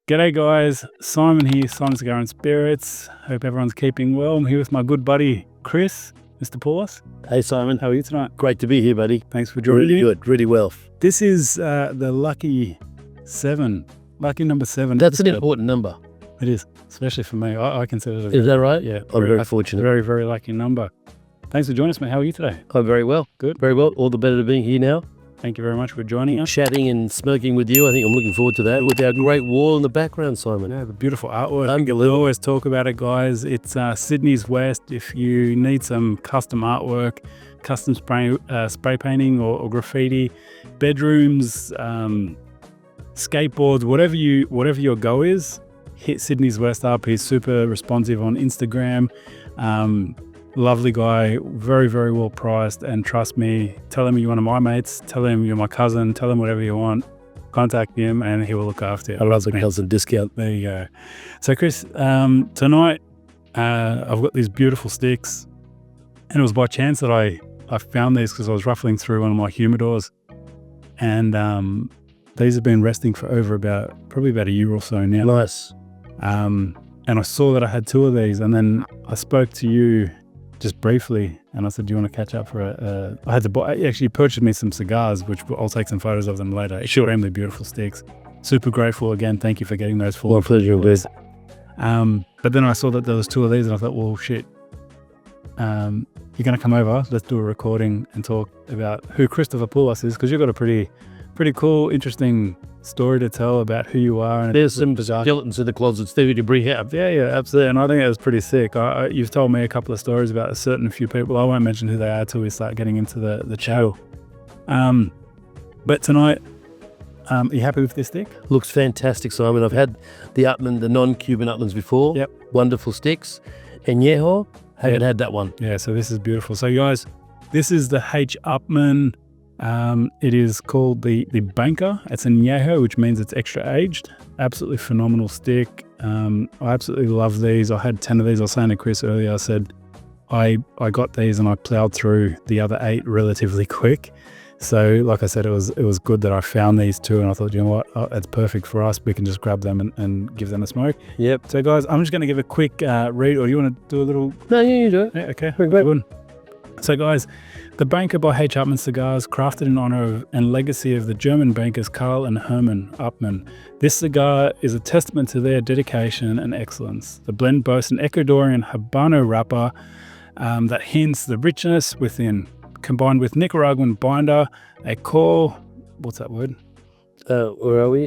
G'day guys, Simon here, Simon Cigar and Spirits. Hope everyone's keeping well. I'm here with my good buddy Chris, Mr. Poulos. Hey Simon, How are you tonight? great to be here, buddy. Thanks for joining me. Good, really well. This is the lucky number 7. That's an important number. It is, especially for me. I consider it. Is that right? Yeah, I'm very fortunate. Very, very lucky number. Thanks for joining us, mate. How are you today? I'm very well. Good. Very well. All the better to being here now. Thank you very much for joining us. Chatting and smoking with you. I think I'm looking forward to that with our great wall in the background, Simon. Yeah, the beautiful artwork. We always talk about it, guys. It's Sydney's West. If you need some custom artwork, custom spray painting or graffiti, bedrooms, skateboards, whatever your go is, hit Sydney's West up. He's super responsive on Instagram. Lovely guy, very, very well priced, and trust me, tell him you're one of my mates, tell him you're my cousin, tell him whatever you want, contact him and he will look after you. I love the cousin discount. There you go. So Chris, tonight I've got these beautiful sticks, and it was by chance that I found these because I was ruffling through one of my humidors, and these have been resting for probably about a year or so now. Nice. And I saw that I had 2 of these, and then I spoke to you just briefly, and I said, do you want to catch up for I had to buy, actually purchased me some cigars, which I'll take some photos of them later. Extremely beautiful sticks. Super grateful again. Thank you for getting those for me. My pleasure, indeed. But then I saw that there was 2 of these, and I thought, well, shit, you're going to come over. Let's do a recording and talk about who Christopher Poulos is, because you've got a pretty cool, interesting story to tell about who you are. And there's some skeletons in the closets there to bring out. Yeah, absolutely. And I think it was pretty sick. You've told me a couple of stories about a certain few people. I won't mention who they are till we start getting into the chat. But tonight, are you happy with this stick? Looks fantastic, Simon. I've had the Upman, the non-Cuban Upmans before. Yep. Wonderful sticks. And Yeho, haven't had that one. Yeah, so this is beautiful. So guys, this is the H. Upman. It is called the Banker. It's an Añejo, which means it's extra aged. Absolutely phenomenal stick. I absolutely love these. I had 10 of these. I was saying to Chris earlier, I said I got these and I plowed through the other 8 relatively quick. So like I said, it was good that I found these 2, and I thought, you know what, it's perfect for us. We can just grab them and give them a smoke. Yep. So guys, I'm just going to give a quick read, or do you want to do a little? No, yeah, you do it. Yeah, okay. Very good. So guys, the Banker by H. Upman Cigars, crafted in honor of and legacy of the German bankers Karl and Hermann Upman. This cigar is a testament to their dedication and excellence. The blend boasts an Ecuadorian Habano wrapper that hints the richness within, combined with Nicaraguan binder, a core, what's that word? Where are we?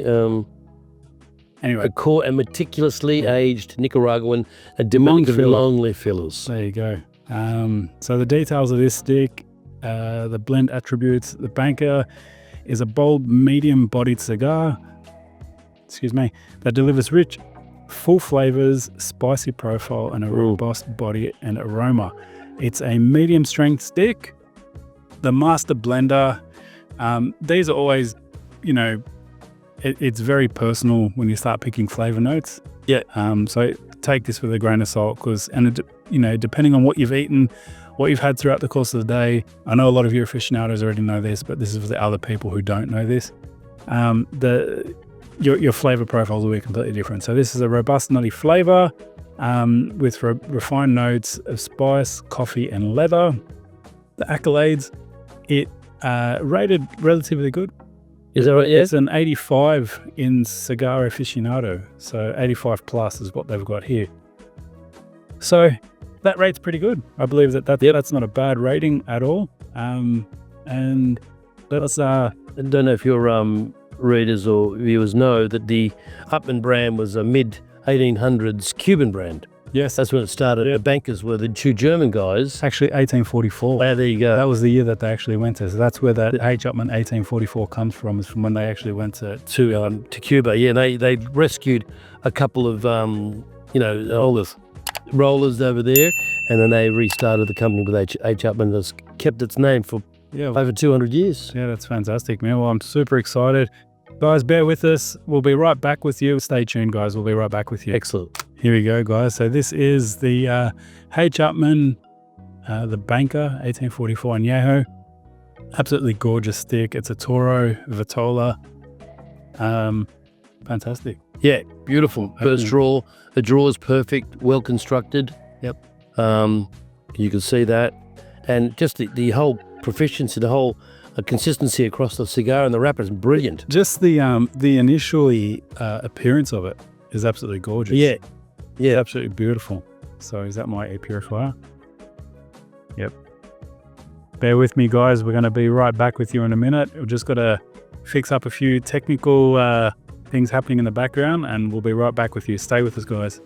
Anyway. A core and meticulously aged Nicaraguan long leaf fillers. There you go. So the details of this stick, the blend attributes: the Banker is a bold, medium-bodied cigar, that delivers rich, full flavors, spicy profile, and a robust body and aroma. It's a medium-strength stick. The Master Blender. These are always, it's very personal when you start picking flavor notes. Yeah. So take this with a grain of salt, depending on what you've eaten, what you've had throughout the course of the day. I know a lot of your aficionados already know this, but this is for the other people who don't know this. Your flavor profiles will be completely different. So this is a robust, nutty flavor with refined notes of spice, coffee, and leather. The accolades, it rated relatively good. Is that right? Yeah. It's an 85 in Cigar Aficionado, so 85 plus is what they've got here. So that rate's pretty good. I believe that's not a bad rating at all. And let's I don't know if your readers or viewers know that the Upman brand was a mid-1800s Cuban brand. Yes, that's when it started. Yeah. The bankers were the 2 German guys. Actually, 1844. Oh, there you go. That was the year that they actually went to. So that's where that H. Upman 1844 comes from. Is from when they actually went to Cuba. Yeah, they rescued a couple of rollers over there, and then they restarted the company with H. Upman. That's kept its name for over 200 years. Yeah, that's fantastic, man. Well, I'm super excited. Guys, bear with us. We'll be right back with you. Stay tuned, guys. We'll be right back with you. Excellent. Here we go, guys. So this is the H. Upman, the Banker, 1844 Añejo. Absolutely gorgeous stick. It's a Toro Vitola. Fantastic. Yeah, beautiful. First drawer. The drawer is perfect, well constructed. Yep. You can see that. And just the whole proficiency, the whole consistency across the cigar and the wrapper is brilliant. Just the initially appearance of it is absolutely gorgeous. Yeah. Yeah. Absolutely beautiful. So is that my air purifier? Yep. Bear with me, guys. We're going to be right back with you in a minute. We've just got to fix up a few technical things happening in the background, and we'll be right back with you. Stay with us, guys.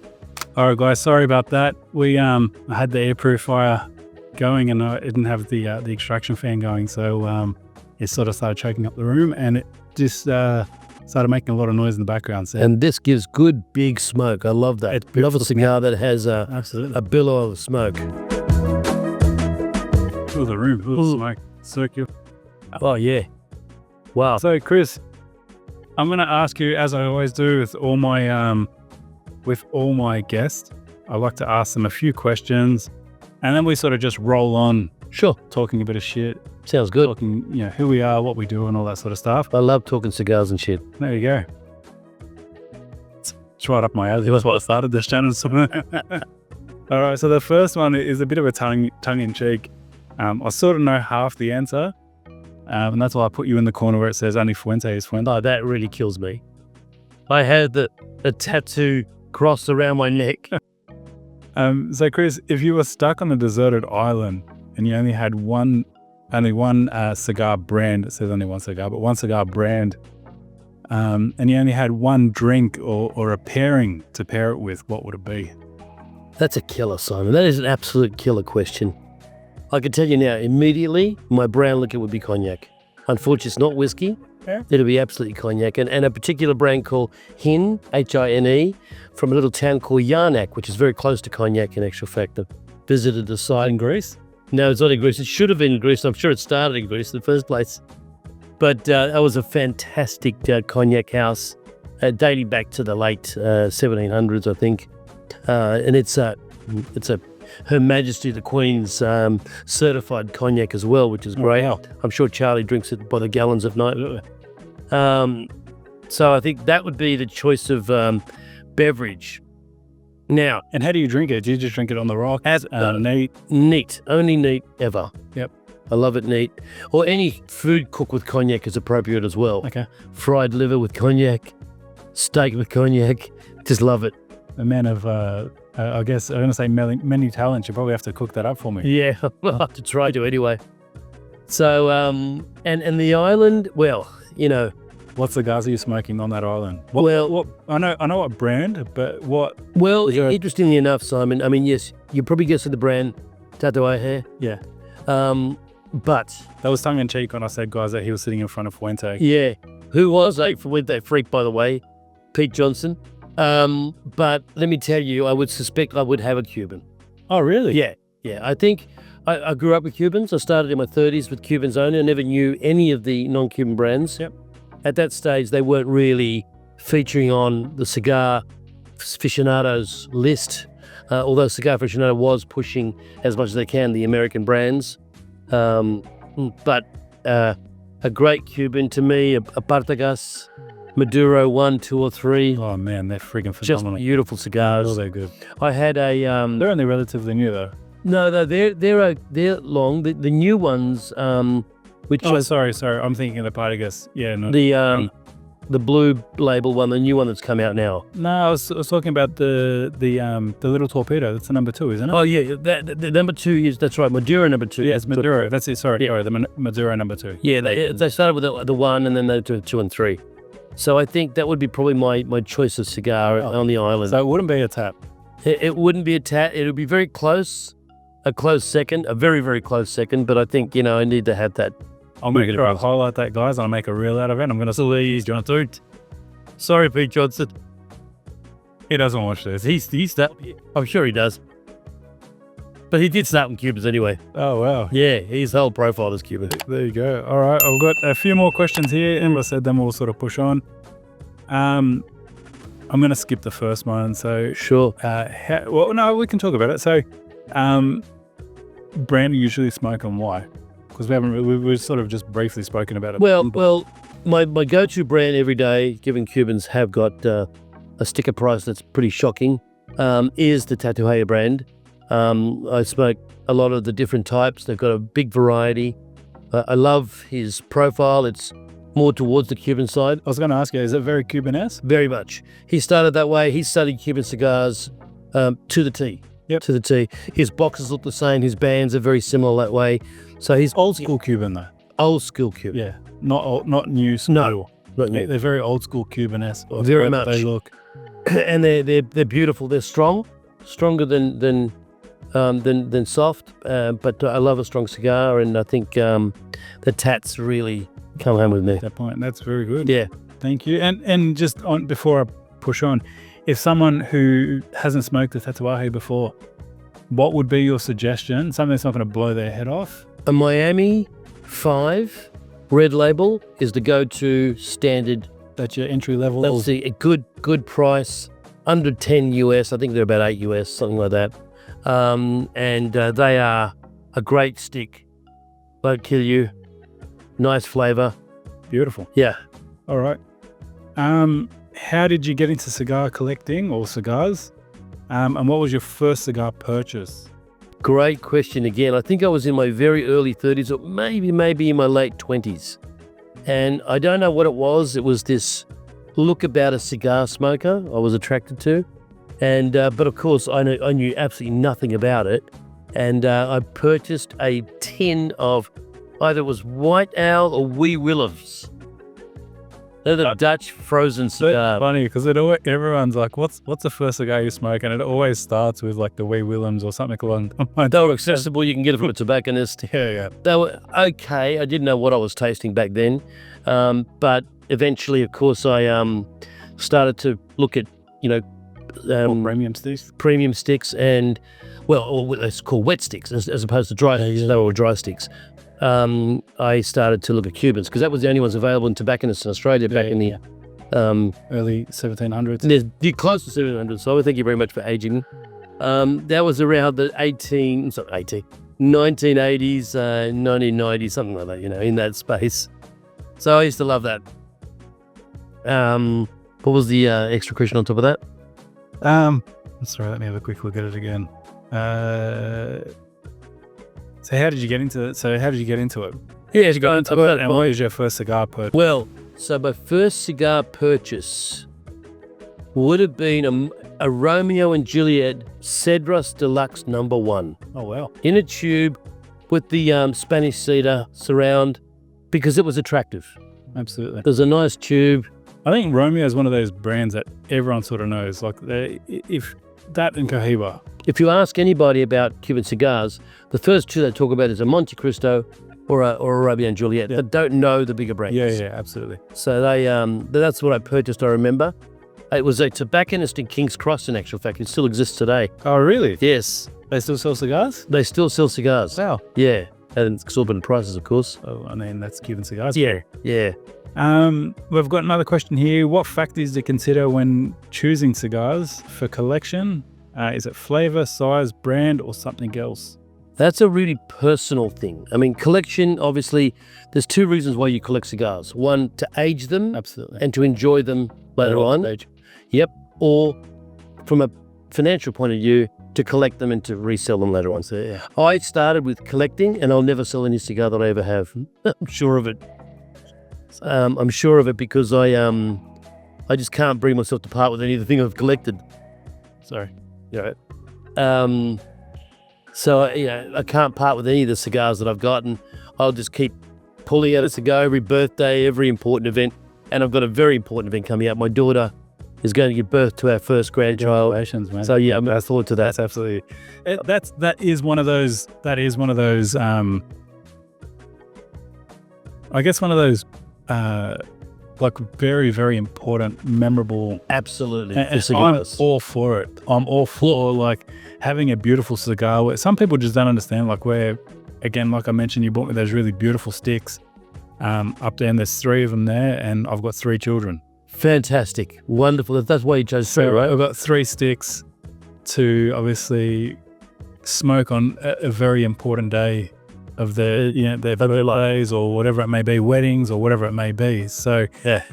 All right, guys. Sorry about that. We had the air purifier going, and I didn't have the extraction fan going, so it sort of started choking up the room, and it just started making a lot of noise in the background. So. And this gives good big smoke. I love that. I love a cigar that has a billow of smoke. Look at the room. Look at the smoke. Circular. Oh, yeah. Wow. So, Chris, I'm going to ask you, as I always do with all my guests, I like to ask them a few questions, and then we sort of just roll on. Sure. Talking a bit of shit. Sounds good. Talking, who we are, what we do, and all that sort of stuff. I love talking cigars and shit. There you go. It's right up my alley. That's why I started this channel. All right, so the first one is a bit of a tongue-in-cheek. I sort of know half the answer, and that's why I put you in the corner where it says only Fuente is Fuente. Oh, that really kills me. I had the tattoo crossed around my neck. So Chris, if you were stuck on a deserted island and you only had only one cigar brand, it says only one cigar, but one cigar brand, and you only had one drink or a pairing to pair it with, what would it be? That's a killer, Simon. That is an absolute killer question. I can tell you now, immediately, my brown liquor would be cognac. Unfortunately, it's not whiskey. Yeah. It'll be absolutely cognac. And a particular brand called Hin, H-I-N-E, from a little town called Yarnak, which is very close to cognac in actual fact. I've visited the site. In Greece? No, it's not in Greece. It should have been in Greece. I'm sure it started in Greece in the first place. But that was a fantastic cognac house dating back to the late 1700s, I think. And it's a Her Majesty the Queen's certified cognac as well, which is great. Wow. I'm sure Charlie drinks it by the gallons of night. So I think that would be the choice of beverage. Now, and how do you drink it? Do you just drink it on the rock? As neat? Neat. Only neat ever. Yep. I love it neat. Or any food cooked with cognac is appropriate as well. Okay. Fried liver with cognac, steak with cognac. Just love it. A man of, I guess, I'm going to say many talents. You probably have to cook that up for me. Yeah, I'll have to try to anyway. So, and the island, well, What cigars are you smoking on that island? I know what brand, but what? Well, interestingly enough, Simon, I mean, yes, you probably guessed the brand, Tatuaje. Yeah. But that was tongue in cheek when I said, guys, that he was sitting in front of Fuente. Yeah. Who was a Fuente freak, by the way? Pete Johnson. But let me tell you, I would suspect I would have a Cuban. Oh, really? Yeah. I think I grew up with Cubans. I started in my 30s with Cubans only. I never knew any of the non-Cuban brands. Yep. At that stage, they weren't really featuring on the Cigar Aficionados list, although Cigar Aficionado was pushing as much as they can the American brands. But a great Cuban to me, a Partagas, Maduro 1, 2, or 3. Oh man, they're freaking phenomenal. Just beautiful cigars. Oh, they're good. I had a. They're only relatively new though. No, they're long. The new ones, which sorry. I'm thinking of the Partagas. Yeah, no. The blue label one, the new one that's come out now. No, I was talking about the little torpedo. That's the number 2, isn't it? Oh yeah, the number 2 is, that's right, Maduro number 2. Yeah, it's Maduro. That's it. Sorry, the Maduro number 2. Yeah, they started with the 1 and then they did 2 and 3. So I think that would be probably my choice of cigar on the island. So it wouldn't be a tap. It wouldn't be a tap. It would be very close, a close second, a very, very close second. But I think, I need to have that. I'll make sure I highlight that, guys. I'll make a reel out of it. I'm going to please, Johnson. Sorry, Pete Johnson. He doesn't watch this. He's that. I'm sure he does. But he did start in Cubans anyway. Oh, wow. Yeah, his whole profile is Cuban. There you go. All right, I've got a few more questions here, and I said then we'll sort of push on. I'm going to skip the first one. So sure. No, we can talk about it. So, brand you usually smoke and why? Because we've sort of just briefly spoken about it. Well, my go-to brand every day, given Cubans have got a sticker price that's pretty shocking, is the Tatuaje brand. I smoke a lot of the different types. They've got a big variety. I love his profile. It's more towards the Cuban side. I was going to ask you, is it very Cuban-esque? Very much. He started that way. He studied Cuban cigars to the T. Yep. To the T. His boxes look the same. His bands are very similar that way. So he's Old school Cuban, though. old school Cuban. Yeah, not new school. No, not new. They're very old school Cuban-esque. Very much. They look. And they're beautiful. They're strong, stronger than soft. But I love a strong cigar, and I think the tats really come home with me. At that point, that's very good. Yeah. Thank you. And just on before I push on, if someone who hasn't smoked a Tatuaje before, what would be your suggestion? Something that's not going to blow their head off? A Miami 5 red label is the go-to standard. That's your entry level. That's a good price, under 10 US. I think they're about 8 US, something like that. And they are a great stick. Won't kill you. Nice flavor. Beautiful. Yeah. All right. How did you get into cigar collecting or cigars? And what was your first cigar purchase? Great question again. I think I was in my very early 30s or maybe in my late 20s. And I don't know what it was. It was this look about a cigar smoker I was attracted to. And but of course, I knew absolutely nothing about it. And I purchased a tin of either it was White Owl or Wee Williams. They're the Dutch frozen cigar. It's funny because everyone's like, "What's the first cigar you smoke?" And it always starts with like the Wee Williams or something along the lines. They were accessible. You can get it from a tobacconist. Yeah. They were okay. I didn't know what I was tasting back then, but eventually, of course, I started to look at premium sticks, and well, it's called wet sticks as opposed to dry sticks. They were dry sticks. I started to look at Cubans because that was the only ones available in tobacconists in Australia back in the early 1700s. They're close to 1700s. So thank you very much for aging. That was around the 1980s, 1990s, something like that. In that space. So I used to love that. What was the extra question on top of that? Sorry, let me have a quick look at it again. So how did you get into it? Yeah, you got into it. And what was your first cigar purchase? Well, so my first cigar purchase would have been a Romeo and Juliet Cedros Deluxe No. 1. Oh, wow. In a tube with the Spanish cedar surround because it was attractive. Absolutely. There's a nice tube. I think Romeo is one of those brands that everyone sort of knows. Like, if that and Cohiba. If you ask anybody about Cuban cigars, the first two they talk about is a Monte Cristo or a Romeo and Juliet. Yeah. They don't know the bigger brands. Yeah, absolutely. So that's what I purchased, I remember. It was a tobacconist in King's Cross, in actual fact. It still exists today. Oh, really? Yes. They still sell cigars? They still sell cigars. Wow. Yeah. And exorbitant prices, of course. Oh, I mean, that's Cuban cigars. Yeah. We've got another question here. What factors to consider when choosing cigars for collection? Is it flavor, size, brand, or something else? That's a really personal thing. I mean, collection, obviously, there's two reasons why you collect cigars. One, to age them. Absolutely. And to enjoy them later on. Age. Yep. Or from a financial point of view, to collect them and to resell them later on. So yeah. I started with collecting, and I'll never sell any cigar that I ever have. I'm sure of it. I'm sure of it because I just can't bring myself to part with anything I've collected. Sorry. Yeah. So I can't part with any of the cigars that I've gotten. I'll just keep pulling out a cigar every birthday, every important event, and I've got a very important event coming up. My daughter is going to give birth to our first grandchild. Congratulations, man. So yeah, I thought to that. That's absolutely. That is one of those. I guess one of those. Like very, very important, memorable. Absolutely. And I'm all for it. I'm all for like having a beautiful cigar. Where some people just don't understand. Like where, again, like I mentioned, you bought me those really beautiful sticks up there, and there's 3 of them there, and I've got 3 children. Fantastic, wonderful. That's why you chose 3, right? I've got 3 sticks to obviously smoke on a very important day their birthdays or whatever it may be, weddings or whatever it may be. So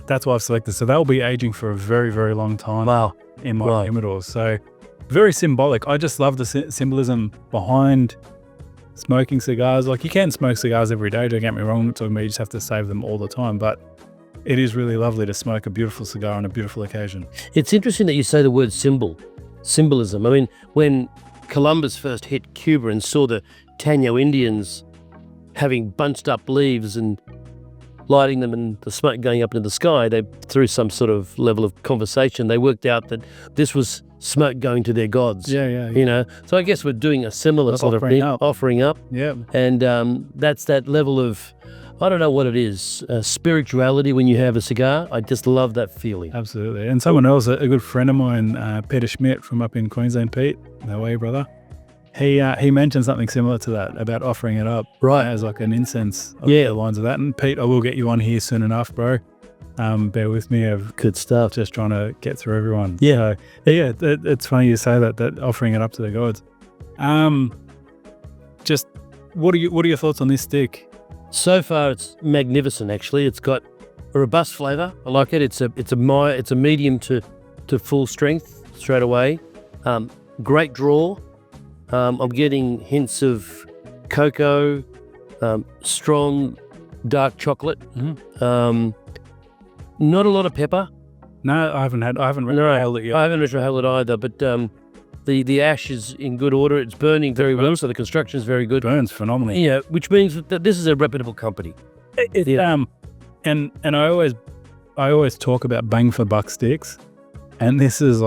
that's why I've selected. So they'll be aging for a very, very long time. Wow. In my humidors. So very symbolic. I just love the symbolism behind smoking cigars. Like, you can smoke cigars every day, don't get me wrong. I'm not talking about you just have to save them all the time, but it is really lovely to smoke a beautiful cigar on a beautiful occasion. It's interesting that you say the word symbolism. I mean, when Columbus first hit Cuba and saw the Taino Indians having bunched up leaves and lighting them and the smoke going up into the sky, through some sort of level of conversation, they worked out that this was smoke going to their gods. Yeah. So I guess we're doing a similar sort of thing, offering up. Yeah. And that's that level of, I don't know what it is, spirituality when you have a cigar. I just love that feeling. Absolutely. And someone else, a good friend of mine, Peter Schmidt from up in Queensland. Pete, no way, brother. He mentioned something similar to that about offering it up, right, as like an incense. The lines of that. And Pete, I will get you on here soon enough, bro. Bear with me. Good stuff. Just trying to get through everyone. Yeah, it's funny you say that offering it up to the gods. Just what are your thoughts on this stick? So far, it's magnificent. Actually, it's got a robust flavour. I like it. It's a medium to full strength straight away. Great draw. I'm getting hints of cocoa, strong dark chocolate. Not a lot of pepper. No, I haven't retrohaled it yet. I haven't retrohaled it either, but the ash is in good order. It's burning very well, so the construction is very good. Burns phenomenally. Yeah, which means that this is a reputable company. And I always talk about bang for buck sticks, and this is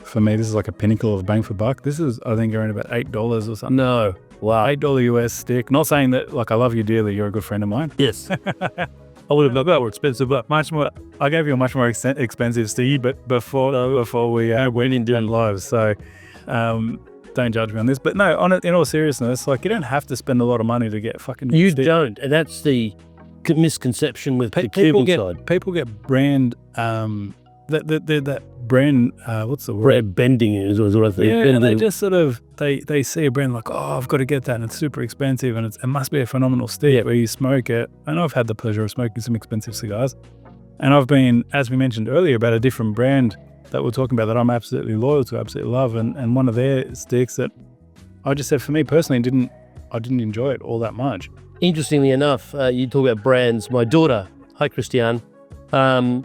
for me, this is like a pinnacle of bang for buck. This is, I think, around about $8 or something. No, wow, $8 US stick. Not saying that, like, I love you dearly. You're a good friend of mine. Yes. I would have loved that more expensive, but much more. I gave you a much more expensive stick, but before we went into live. So don't judge me on this. But no, in all seriousness, like, you don't have to spend a lot of money to get fucking. You stick. don't, and that's the misconception with the Cuban side. People get brand that brand, what's the word? Brand bending is what I think. Yeah, and they just sort of, they see a brand like, oh, I've got to get that, and it's super expensive, and it must be a phenomenal stick where you smoke it. And I've had the pleasure of smoking some expensive cigars. And I've been, as we mentioned earlier, about a different brand that we're talking about that I'm absolutely loyal to, absolutely love. And one of their sticks that I just said, for me personally, I didn't enjoy it all that much. Interestingly enough, you talk about brands. My daughter, hi Christiane,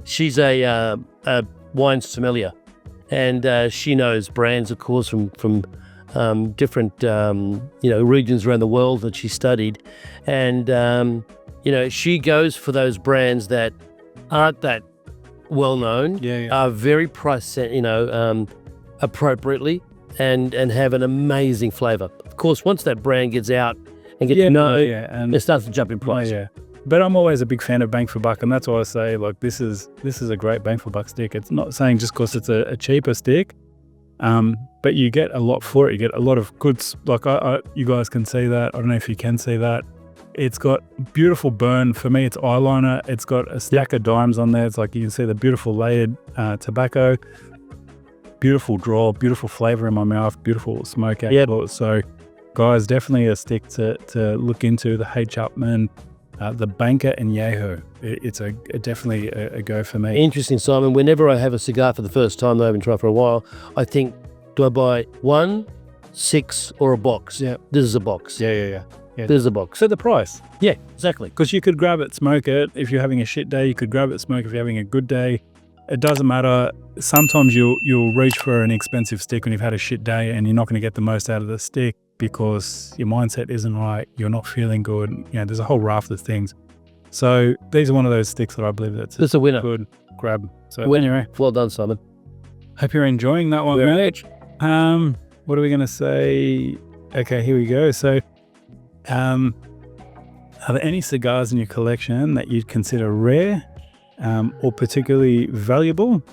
she's a wine sommelier, and she knows brands, of course, from different regions around the world that she studied, and she goes for those brands that aren't that well known, are very priced, appropriately, and have an amazing flavour. Of course, once that brand gets out and gets and it starts to jump in price. But I'm always a big fan of bang for buck, and that's why I say, like, this is a great bang for buck stick. It's not saying just because it's a cheaper stick, but you get a lot for it. You get a lot of goods. Like, you guys can see that. I don't know if you can see that. It's got beautiful burn. For me, it's eyeliner. It's got a stack of dimes on there. It's like you can see the beautiful layered tobacco, beautiful draw, beautiful flavor in my mouth, beautiful smoke out. So, guys, definitely a stick to look into. The H. Upman. The Banker and Yahoo. It's definitely a go for me. Interesting, Simon. Whenever I have a cigar for the first time that I haven't tried for a while, I think, do I buy 1, 6, or a box? Yeah. This is a box. Yeah. This is a box. So the price. Yeah, exactly. Because you could grab it, smoke it. If you're having a shit day, you could grab it, smoke if you're having a good day. It doesn't matter. Sometimes you'll reach for an expensive stick when you've had a shit day and you're not going to get the most out of the stick because your mindset isn't right, you're not feeling good. There's a whole raft of things. So these are one of those sticks that I believe that's a winner. Good grab. So anyway, well done, Simon. Hope you're enjoying that one, mate. What are we going to say? Okay, here we go. So, are there any cigars in your collection that you'd consider rare or particularly valuable?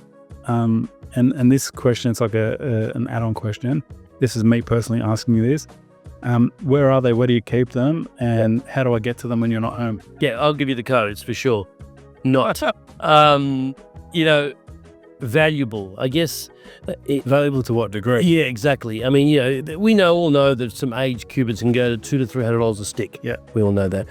And this question, it's like an add-on question. This is me personally asking you this. Where are they? Where do you keep them? And how do I get to them when you're not home? Yeah, I'll give you the codes for sure. Not. valuable, I guess. Valuable to what degree? Yeah, exactly. I mean, we all know that some aged Cubans can go to $200 to $300 a stick. Yeah. We all know that.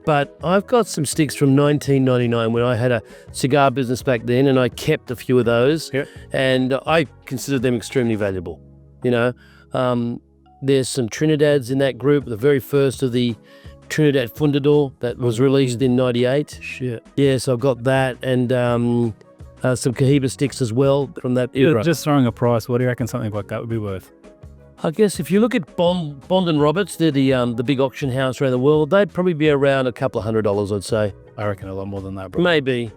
But I've got some sticks from 1999 when I had a cigar business back then, and I kept a few of those. Yeah. And I considered them extremely valuable. There's some Trinidads in that group, the very first of the Trinidad Fundador that was released in 98. Shit. Yeah, so I've got that, and some Cohiba sticks as well from that era. Just throwing a price, what do you reckon something like that would be worth? I guess if you look at Bond and Roberts, they're the big auction house around the world, they'd probably be around a couple of $100, I'd say. I reckon a lot more than that, bro. Maybe.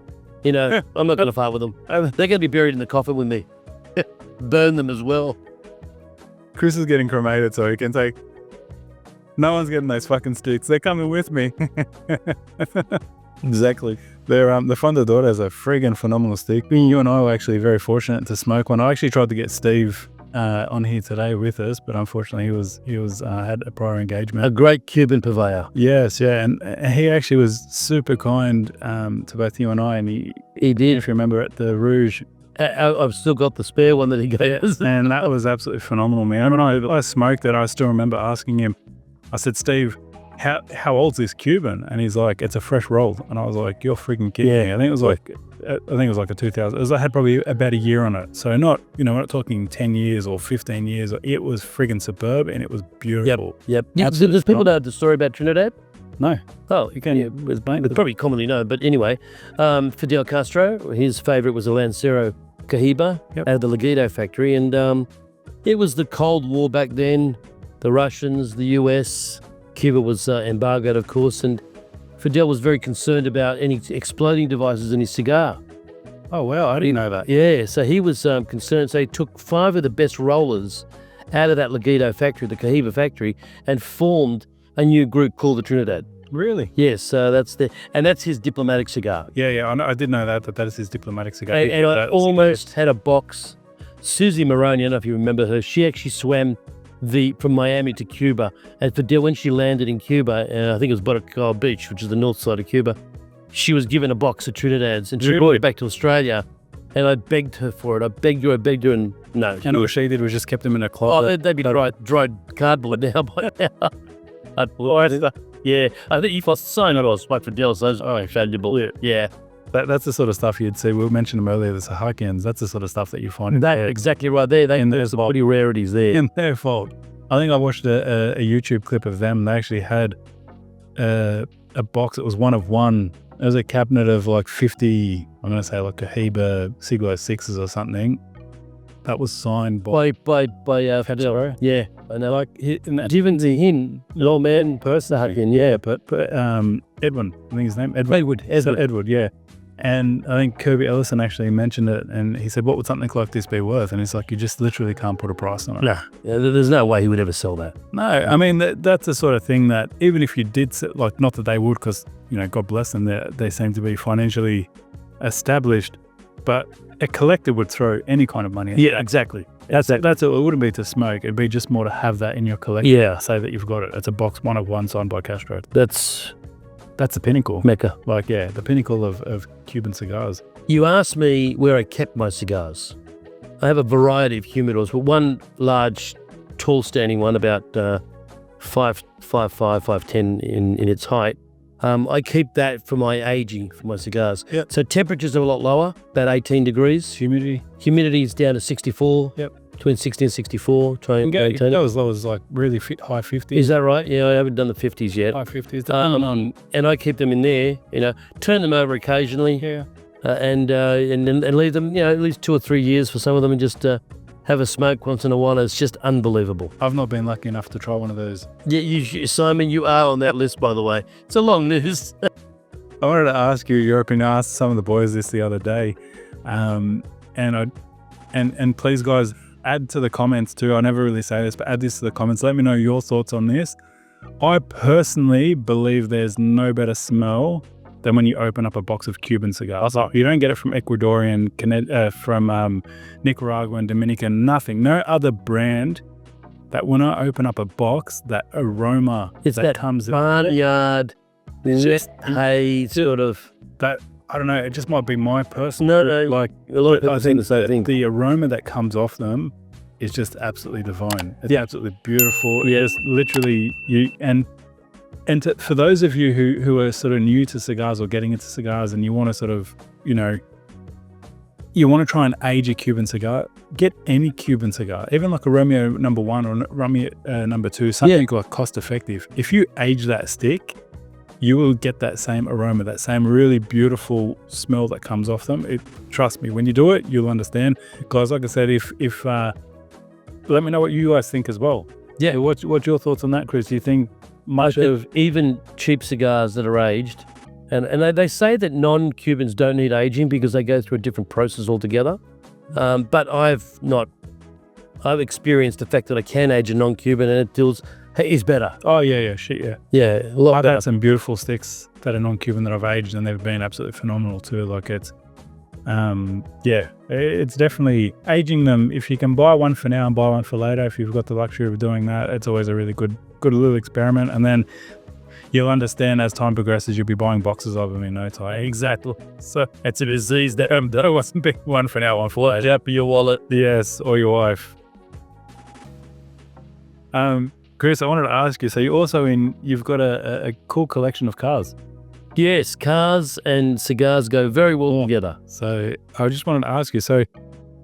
I'm not going to fight with them. They're going to be buried in the coffin with me. Burn them as well. Chris is getting cremated, so he can say, no one's getting those fucking sticks. They're coming with me. Exactly. The Fundador is a friggin' phenomenal stick. You and I were actually very fortunate to smoke one. I actually tried to get Steve on here today with us, but unfortunately he was had a prior engagement. A great Cuban purveyor. Yes, yeah, and he actually was super kind to both you and I, and he did. If you remember at the Rouge. I've still got the spare one that he gave us. And that was absolutely phenomenal, man. When I smoked it, I still remember asking him, I said, Steve, how old's this Cuban? And he's like, it's a fresh roll. And I was like, you're freaking kidding me. I think it was like a 2000. I had probably about a year on it. So not, we're not talking 10 years or 15 years. It was friggin' superb, and it was beautiful. Yep. Does people know the story about Trinidad? No. Oh, you can. Yeah, they probably commonly know. But anyway, Fidel Castro, his favorite was a Lancero Cohiba out of the Leguido factory. And it was the Cold War back then. The Russians, the US, Cuba was embargoed, of course. And Fidel was very concerned about any exploding devices in his cigar. Oh, wow. I didn't know that. Yeah. So he was concerned. So he took 5 of the best rollers out of that Leguido factory, the Cohiba factory, and formed a new group called the Trinidad. Really? Yes, that's his diplomatic cigar. Yeah, I did know that is his diplomatic cigar. And I almost had a box. Susie Moroni, I don't know if you remember her, she actually swam from Miami to Cuba, and Fidel, when she landed in Cuba, I think it was Baracal Beach, which is the north side of Cuba, she was given a box of Trinidads, and she brought it back to Australia, and I begged her for it. I begged her, and no. And what she did was just kept them in a closet. Oh, they'd be dried cardboard now by now. Yeah, I think if I signed it, I was like Fidel, so valuable. Yeah. That's the sort of stuff you'd see. We mentioned them earlier, the Sahakians. That's the sort of stuff that you find. That's exactly right there. There's body rarities there. In their fault. I think I watched a YouTube clip of them. They actually had a box. It was one of one. It was a cabinet of like 50, I'm going to say like Cohiba Cigars 6s or something. That was signed by Fidel. Yeah. And they're like, even to him, the old man, Sahakian, yeah. But Edwin, I think his name, Edward. Edward, yeah. And I think Kirby Ellison actually mentioned it, and he said, what would something like this be worth? And it's like, you just literally can't put a price on it. No, there's no way he would ever sell that. No, I mean, that's the sort of thing that even if you did, like, not that they would, because, God bless them, they seem to be financially established, but a collector would throw any kind of money at Yeah, exactly. That's it. It wouldn't be to smoke. It'd be just more to have that in your collection. Yeah. Say that you've got it. It's a box, one of one, signed by Castro. That's the pinnacle. Mecca. Like, yeah, the pinnacle of Cuban cigars. You asked me where I kept my cigars. I have a variety of humidors, but one large, tall standing one, about 5'10" in its height. I keep that for my aging, for my cigars. Yep. So temperatures are a lot lower, about 18 degrees. Humidity is down to 64. Yep. Between 60 and 64. Try and maintain it. Go as low as like really high 50s. Is that right? Yeah, I haven't done the 50s yet. High 50s. And I keep them in there, turn them over occasionally. Yeah. And leave them, at least 2 or 3 years for some of them, and just have a smoke once in a while. It's just unbelievable. I've not been lucky enough to try one of those. Yeah, Simon, you are on that list, by the way. It's a long list. I wanted to ask you, European, I asked some of the boys this the other day, and please, guys, add to the comments too. I never really say this, but add this to the comments. Let me know your thoughts on this. I personally believe there's no better smell than when you open up a box of Cuban cigars. You don't get it from Ecuadorian, from Nicaraguan, Dominican, nothing. No other brand that when I open up a box, that aroma it's that comes barnyard, just hay sort of. That I don't know, it just might be my personal, like, a lot of people I think think the same thing. the aroma that comes off them is just absolutely divine. It's absolutely beautiful. Yeah. It's literally for those of you who are sort of new to cigars or getting into cigars, and you want to sort of, you want to try and age a Cuban cigar, get any Cuban cigar, even like a Romeo number 1 or Romeo number 2, something like cost effective. If you age that stick, you will get that same aroma, that same really beautiful smell that comes off them. Trust me, when you do it, you'll understand. Guys, like I said, if let me know what you guys think as well. Yeah. What's your thoughts on that, Chris? Do you think much of even cheap cigars that are aged, and they say that non-Cubans don't need aging because they go through a different process altogether. But I've experienced the fact that I can age a non-Cuban and it is better. Oh yeah, shit, yeah. Yeah, a lot I've better. had some beautiful sticks that are non-Cuban that I've aged, and they've been absolutely phenomenal too. Like it's, it's definitely aging them. If you can buy one for now and buy one for later, if you've got the luxury of doing that, it's always a really good little experiment. And then you'll understand as time progresses, you'll be buying boxes of them in no time. Exactly. So it's a disease that I wasn't big one for now, one for later. Yep, your wallet. Yes, or your wife. Chris, I wanted to ask you, so you've got a cool collection of cars. Yes, cars and cigars go very well together. So I just wanted to ask you, so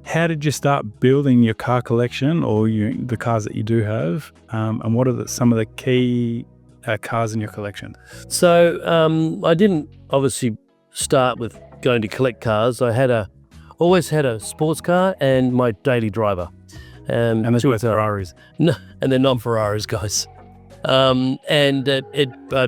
how did you start building your car collection, or the cars that you do have, and what are some of the key cars in your collection? So I didn't obviously start with going to collect cars. I always had a sports car and my daily driver. And the two Ferraris. No, and they're not Ferraris, guys. I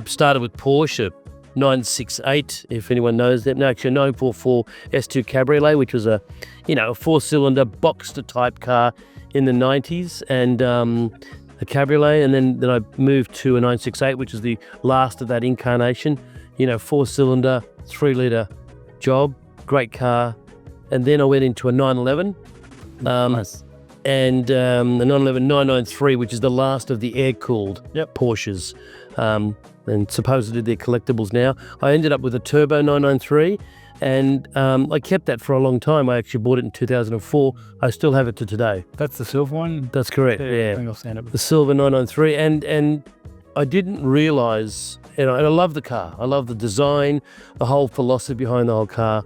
started with Porsche 968, if anyone knows that. No, actually a 944 S2 Cabriolet, which was a 4-cylinder Boxster type car in the 90s, and a Cabriolet. And then I moved to a 968, which is the last of that incarnation. 4-cylinder, 3-litre job, great car. And then I went into a 911. Nice. And the 911 993, which is the last of the air-cooled Porsches, and supposedly they're collectibles now. I ended up with a turbo 993, and I kept that for a long time. I actually bought it in 2004. I still have it to today. That's the silver one? That's correct, yeah. I think I'll stand up. The silver 993, and I didn't realise, and I love the car. I love the design, the whole philosophy behind the whole car.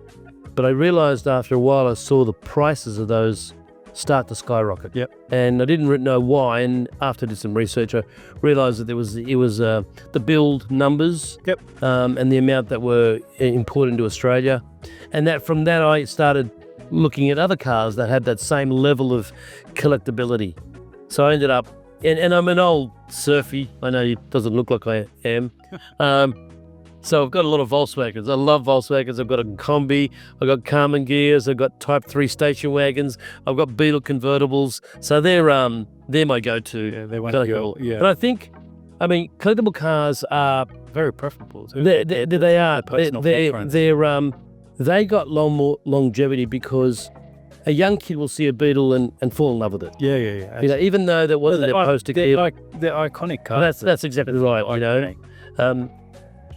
But I realised after a while, I saw the prices of those start to skyrocket. Yep. And I didn't know why. And after I did some research, I realised that it was the build numbers. Yep. And the amount that were imported into Australia, and from that I started looking at other cars that had that same level of collectability. So I ended up, and I'm an old surfy. I know it doesn't look like I am. So I've got a lot of Volkswagens. I love Volkswagens. I've got a Combi. I've got Carmen Gears. I've got Type 3 station wagons. I've got Beetle convertibles. So they're my go-to. Yeah, they want to go. Yeah. And I think, collectible cars are very preferable too. they are. Personal preference. They got more longevity because a young kid will see a Beetle and fall in love with it. Yeah. Even though that wasn't their poster kid. They're iconic cars. That's exactly right.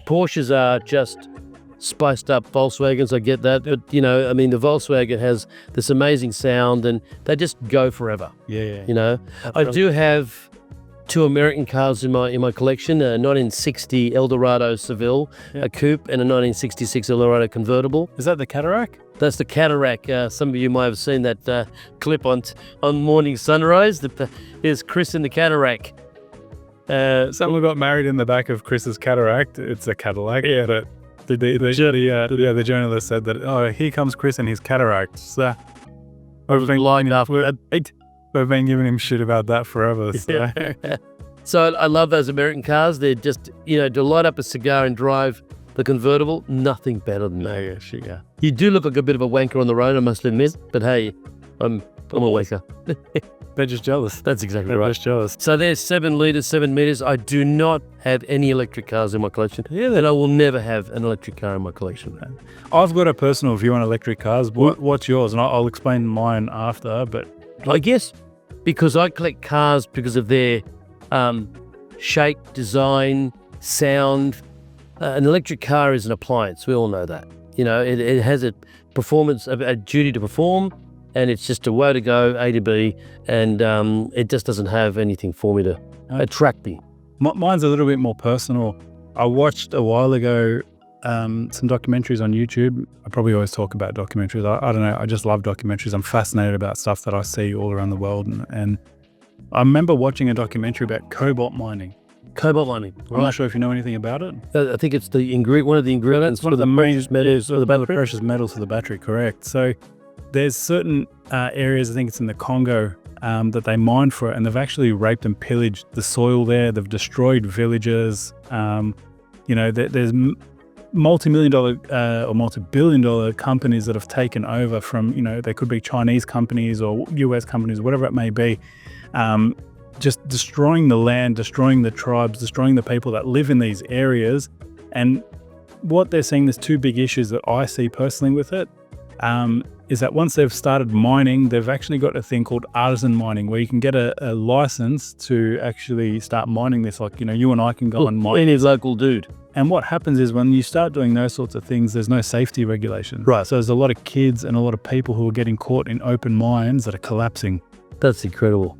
Porsches are just spiced up Volkswagens. I get that, but the Volkswagen has this amazing sound, and they just go forever. Yeah. I do have 2 American cars in my collection: a 1960 Eldorado Seville, a coupe, and a 1966 Eldorado convertible. Is that the Cataract? That's the Cataract. Some of you might have seen that clip on Morning Sunrise. There's Chris in the Cataract. Someone got married in the back of Chris's Cataract. It's a Cadillac. Yeah, but the journalist said that, oh, here comes Chris and his Cataract. So we've been giving him shit about that forever. So. So I love those American cars. They're just, to light up a cigar and drive the convertible, nothing better than that. Yeah. You do look like a bit of a wanker on the road, I must admit, but hey, I'm a wanker. They're just jealous. That's exactly right. They're just jealous. So there's 7 litres, 7 metres. I do not have any electric cars in my collection. And I will never have an electric car in my collection. I've got a personal view on electric cars. What's yours? And I'll explain mine after, but... I guess because I collect cars because of their shape, design, sound. An electric car is an appliance. We all know that. It has a performance, a duty to perform, and it's just a way to go, A to B, and it just doesn't have anything for me to attract me. Mine's a little bit more personal. I watched a while ago some documentaries on YouTube. I probably always talk about documentaries. I don't know. I just love documentaries. I'm fascinated about stuff that I see all around the world. And I remember watching a documentary about cobalt mining. Cobalt mining. I'm not sure if you know anything about it. I think it's one of the ingredients. One of the main metals for the precious metals for the battery. Correct. So there's certain areas. I think it's in the Congo that they mine for it, and they've actually raped and pillaged the soil there. They've destroyed villages. There's multi-million-dollar or multi-billion-dollar companies that have taken over from, they could be Chinese companies or US companies, whatever it may be, just destroying the land, destroying the tribes, destroying the people that live in these areas. And what they're seeing, there's two big issues that I see personally with it, is that once they've started mining, they've actually got a thing called artisan mining, where you can get a license to actually start mining this. Like, you and I can go and mine. Any local dude. And what happens is when you start doing those sorts of things, there's no safety regulations. Right. So there's a lot of kids and a lot of people who are getting caught in open mines that are collapsing. That's incredible.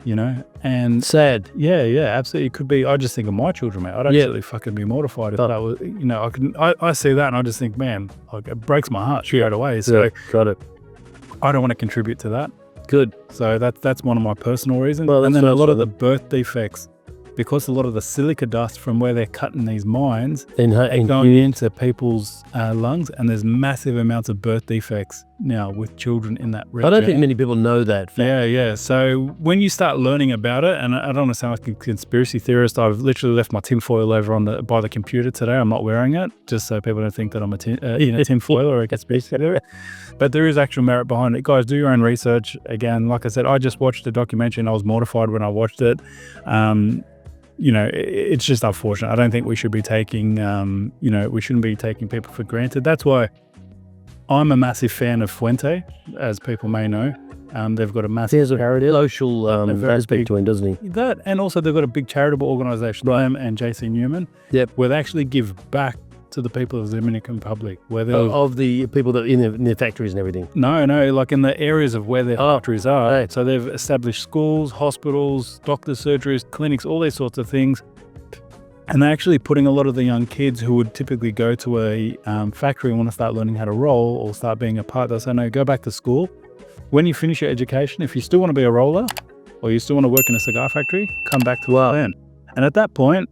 And sad. Yeah, absolutely. It could be. I just think of my children, mate. I'd absolutely fucking be mortified if that was. I see that and I just think, man, like, it breaks my heart straight away. So got it. I don't want to contribute to that. Good. So that's one of my personal reasons. Well, and then a lot of the birth defects, because a lot of the silica dust from where they're cutting these mines and going into people's lungs, and there's massive amounts of birth defects now with children in that region. I don't think many people know that. Yeah. So when you start learning about it, and I don't want to sound like a conspiracy theorist, I've literally left my tinfoil over by the computer today. I'm not wearing it, just so people don't think that I'm a tinfoil or a conspiracy theorist. But there is actual merit behind it. Guys, do your own research. Again, like I said, I just watched a documentary and I was mortified when I watched it. It's just unfortunate. I don't think we should be taking, we shouldn't be taking people for granted. That's why I'm a massive fan of Fuente, as people may know. They've got a massive charity, social aspect to him, doesn't he? That, and also they've got a big charitable organisation, them and JC Newman, where they actually give back to the people of the Dominican Republic, where of the people that in their factories and everything. No, like in the areas of where their factories are. Right. So they've established schools, hospitals, doctors' surgeries, clinics, all these sorts of things. And they're actually putting a lot of the young kids who would typically go to a factory and want to start learning how to roll or start being a part. They'll say, no, go back to school. When you finish your education, if you still want to be a roller or you still want to work in a cigar factory, come back to our land. And at that point,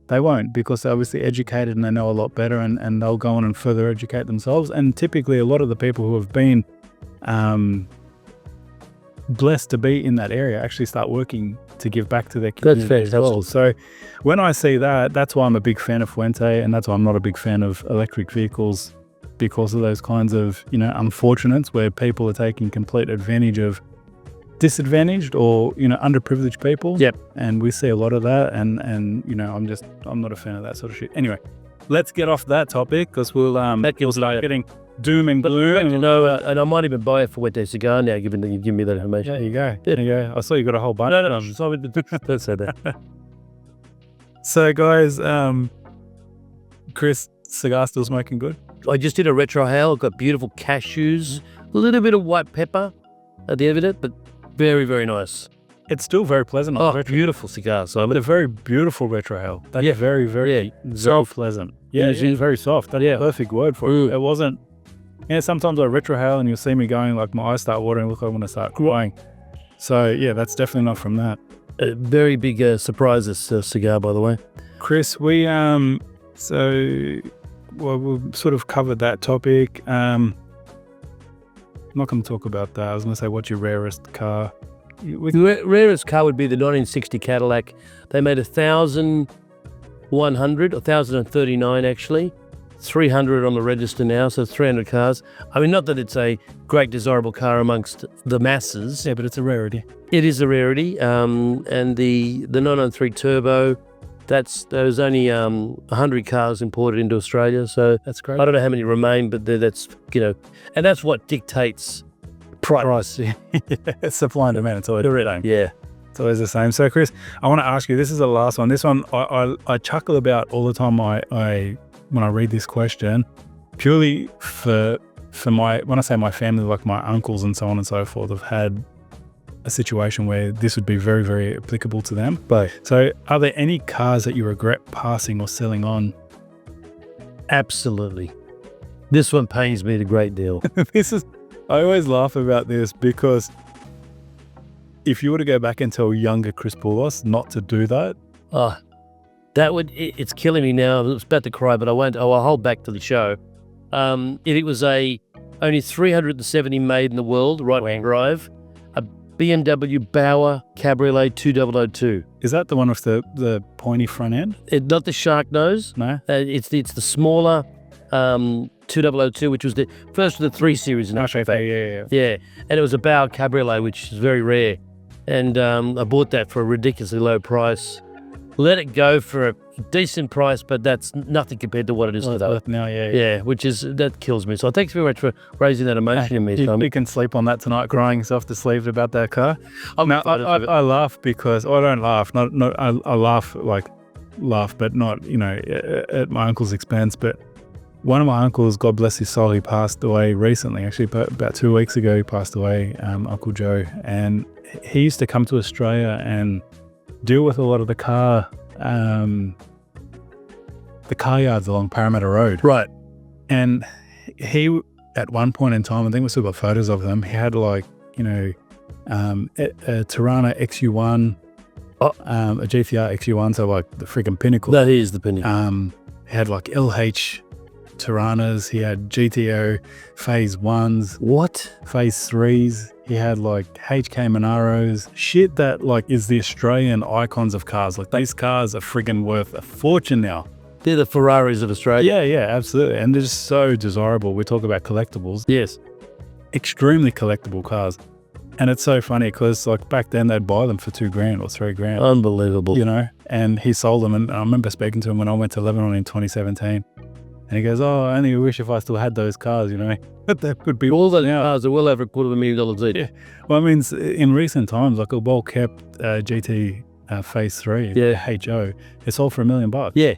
they won't, because they're obviously educated and they know a lot better, and they'll go on and further educate themselves. And typically a lot of the people who have been blessed to be in that area actually start working to give back to their community. That's fair as well. So when I see that, that's why I'm a big fan of Fuente, and that's why I'm not a big fan of electric vehicles, because of those kinds of, unfortunates where people are taking complete advantage of disadvantaged or underprivileged people. And we see a lot of that, and I'm not a fan of that sort of shit. Anyway, let's get off that topic, because we'll getting doom and gloom. And I might even buy a Fuente cigar now, given that you've given me that information. There you go. I saw you got a whole bunch. No, sorry, don't say that. So guys, Chris, cigar still smoking good? I just did a retro hail. Got beautiful cashews, a little bit of white pepper at the end of it, but very, very nice. It's still very pleasant. Beautiful cigar. So a very beautiful retro hail. That's very, very soft. Pleasant. It's very soft. That's a perfect word for it. It wasn't. Sometimes I retro hail and you'll see me going, like, my eyes start watering, look, I want to start crying. So that's definitely not from that. A very big surprise, this cigar, by the way. Chris, we've sort of covered that topic. I'm not going to talk about that. I was going to say, what's your rarest car? The rarest car would be the 1960 Cadillac. They made 1,139 actually. 300 on the register now, so 300 cars. I mean, not that it's a great desirable car amongst the masses. Yeah, but it's a rarity. It is a rarity. And the 993 Turbo, there's only 100 cars imported into Australia, so that's great. I don't know how many remain, but that's and that's what dictates price. It's supply and demand. It's always the same. Yeah, it's always the same. So, Chris, I want to ask you. This is the last one. This one I chuckle about all the time. When I read this question, purely for when I say my family, like my uncles and so on and so forth, have had a situation where this would be very, very applicable to them. Right. So are there any cars that you regret passing or selling on? Absolutely. This one pains me a great deal. I always laugh about this because if you were to go back and tell younger Chris Poulos not to do that, it's killing me now. I was about to cry, but I won't. I'll hold back to the show. It was only 370 made in the world, right-hand drive, a BMW Bauer Cabriolet 2002. is that the one with the pointy front end? Not the shark nose. No? It's the smaller 2002, which was the first of the 3 series. In actual fact. Yeah. And it was a Bauer Cabriolet, which is very rare. And I bought that for a ridiculously low price. Let it go for a decent price, but that's nothing compared to what it is today. Now, Yeah, that kills me. So thanks very much for raising that emotion in me, Tommy. You can sleep on that tonight, crying yourself to sleep about that car. Now, I laugh because I don't laugh. I laugh, but not at my uncle's expense. But one of my uncles, God bless his soul, he passed away recently. Actually, about 2 weeks ago, he passed away. Uncle Joe, and he used to come to Australia and deal with a lot of the car yards along Parramatta Road. Right. And he, at one point in time, I think we still got photos of them, he had a Tirana XU1, a GTR XU1, so like the freaking pinnacle. That is the pinnacle. He had like LH Tiranas, he had GTO Phase 1s. What? Phase 3s. He had like HK Monaros, shit that like is the Australian icons of cars. Like these cars are friggin' worth a fortune now. They're the Ferraris of Australia. Yeah, absolutely. And they're just so desirable. We talk about collectibles. Yes. Extremely collectible cars. And it's so funny because like back then they'd buy them for $2,000 or $3,000. Unbelievable. And he sold them. And I remember speaking to him when I went to Lebanon in 2017. And he goes, I only wish if I still had those cars, But that could be all those cars are well over $250,000 each. Yeah. Well, I mean, in recent times, like a well-kept GT Phase 3, HO, it's sold for $1 million. Yeah.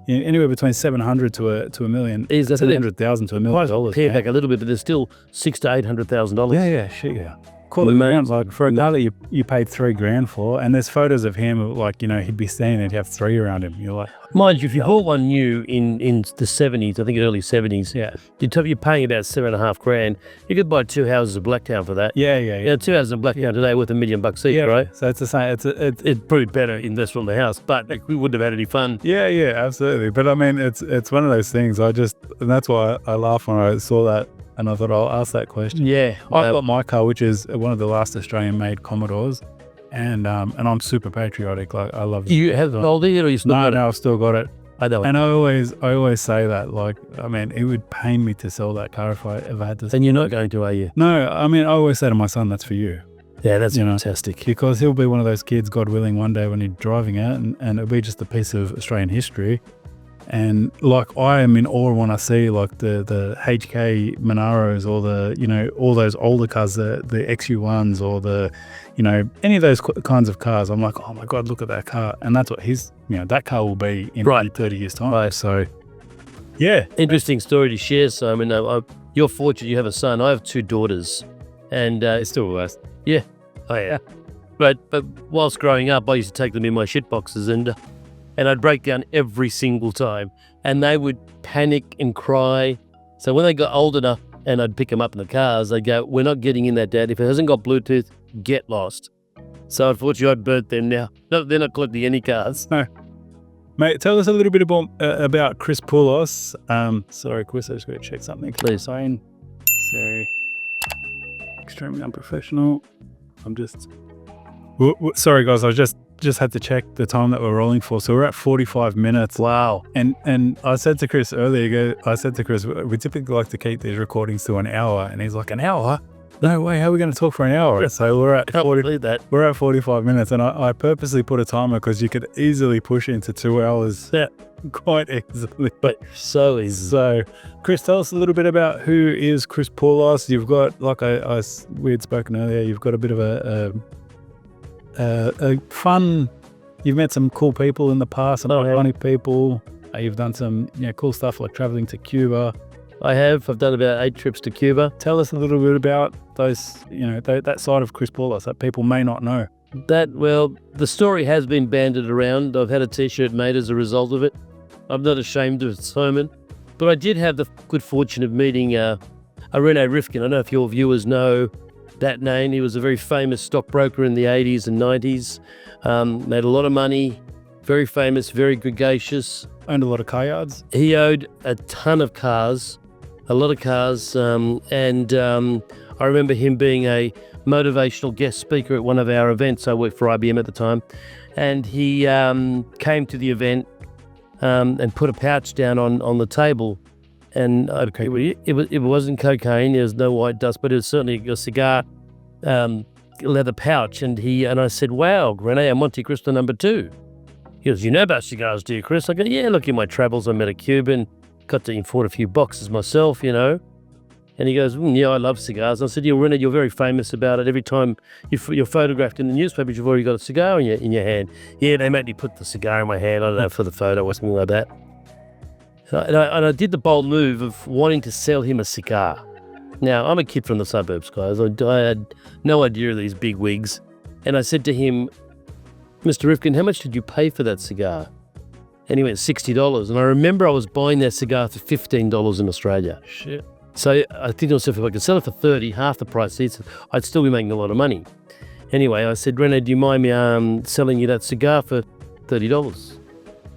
Anywhere between 700 to a million, that's $700,000 to $1 million. Pare back a little bit, but there's still $600,000 to $800,000. Yeah, shit, yeah. Call it around, like for a car that you paid $3,000 for, and there's photos of him, like he'd be standing, and he'd have 3 around him. You're like, mind you, if you bought one new in the 70s, I think early 70s, you're paying about $7,500. You could buy 2 houses in Blacktown for that. Yeah. 2 houses in Blacktown today worth $1 million each, right? So it's the same. It's probably better investment in the house, but we wouldn't have had any fun. Yeah, absolutely. But I mean, it's one of those things. And that's why I laughed when I saw that. And I thought I'll ask that question. Yeah. I've got my car, which is one of the last Australian-made Commodores, and I'm super patriotic. Like I love it. You have an oldie or you still got it? No, I've still got it. I know. And I always say that. Like, I mean, it would pain me to sell that car if I ever had to. And you're not going to, are you? No, I mean, I always say to my son, that's for you. Yeah, that's fantastic. Because he'll be one of those kids, God willing, one day when he's driving out, and it'll be just a piece of Australian history. And like I am in awe when I see like the HK Monaros or the all those older cars, the XU1s or the any of those kinds of cars. I'm like, oh my God, look at that car, and that's what that car will be in 30 years time. Right. So yeah, interesting story to share. So I mean, you're fortunate you have a son. I have 2 daughters, and it's still worse. Yeah, oh yeah. But whilst growing up, I used to take them in my shit boxes and I'd break down every single time, and they would panic and cry. So when they got old enough and I'd pick them up in the cars, they'd go, we're not getting in that, Dad. If it hasn't got Bluetooth, get lost. So unfortunately, I burnt them now. No, they're not collecting any cars. No. Mate, tell us a little bit about Chris Poulos. Sorry, Chris, I just got to check something. Please. Sorry. Extremely unprofessional. Sorry, guys, I just had to check the time that we're rolling for. So we're at 45 minutes. Wow. And I said to Chris earlier, we typically like to keep these recordings to an hour. And he's like, an hour? No way, how are we going to talk for an hour? So we're at 45 minutes. And I purposely put a timer because you could easily push into 2 hours. Yeah. Quite easily. But so easy. So, Chris, tell us a little bit about who is Chris Poulos. You've got, like we had spoken earlier, you've got a bit of a fun, you've met some cool people in the past, some funny people. You've done some cool stuff like traveling to Cuba. I have. I've done about 8 trips to Cuba. Tell us a little bit about those, that side of Chris Poulos that people may not know. The story has been banded around. I've had a T-shirt made as a result of it. I'm not ashamed of its moment. But I did have the good fortune of meeting a Renée Rivkin. I don't know if your viewers know that name. He was a very famous stockbroker in the 80s and 90s. Made a lot of money. Very famous, very gregarious. Owned a lot of car yards. He owned a ton of cars. A lot of cars, I remember him being a motivational guest speaker at one of our events. I worked for IBM at the time, and he came to the event and put a pouch down on the table, and it wasn't cocaine. There was no white dust, but it was certainly a cigar leather pouch. And I said, "Wow, Renée, I'm Monte Cristo number 2." He goes, "You know about cigars, do you, Chris?" I go, "Yeah, look, in my travels, I met a Cuban. Got to import a few boxes myself, And he goes, "Yeah, I love cigars." I said, "Yeah, Renée, you're very famous about it. Every time you're photographed in the newspapers, you've already got a cigar in your hand." "Yeah, they made me put the cigar in my hand. I don't know, for the photo or something like that." And I did the bold move of wanting to sell him a cigar. Now, I'm a kid from the suburbs, guys. I had no idea of these big wigs. And I said to him, "Mr. Rivkin, how much did you pay for that cigar?" And he went, $60. And I remember I was buying that cigar for $15 in Australia. Shit. So I think to myself, if I could sell it for 30, half the price, I'd still be making a lot of money. Anyway, I said, "Renée, do you mind me selling you that cigar for $30?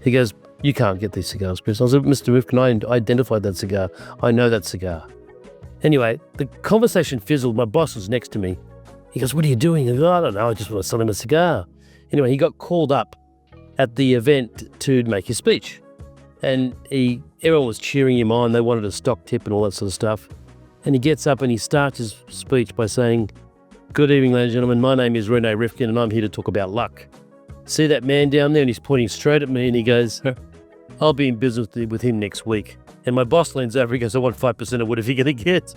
He goes, "You can't get these cigars, Chris." I said, "Mr. Rivkin, I identified that cigar. I know that cigar." Anyway, the conversation fizzled. My boss was next to me. He goes, "What are you doing?" I go, "I don't know. I just want to sell him a cigar." Anyway, he got called up at the event to make his speech. And everyone was cheering him on. They wanted a stock tip and all that sort of stuff. And he gets up and he starts his speech by saying, "Good evening, ladies and gentlemen. My name is Renée Rivkin and I'm here to talk about luck. See that man down there?" And he's pointing straight at me and he goes, "I'll be in business with him next week." And my boss leans over, he goes, "I want 5% of whatever you're going to get."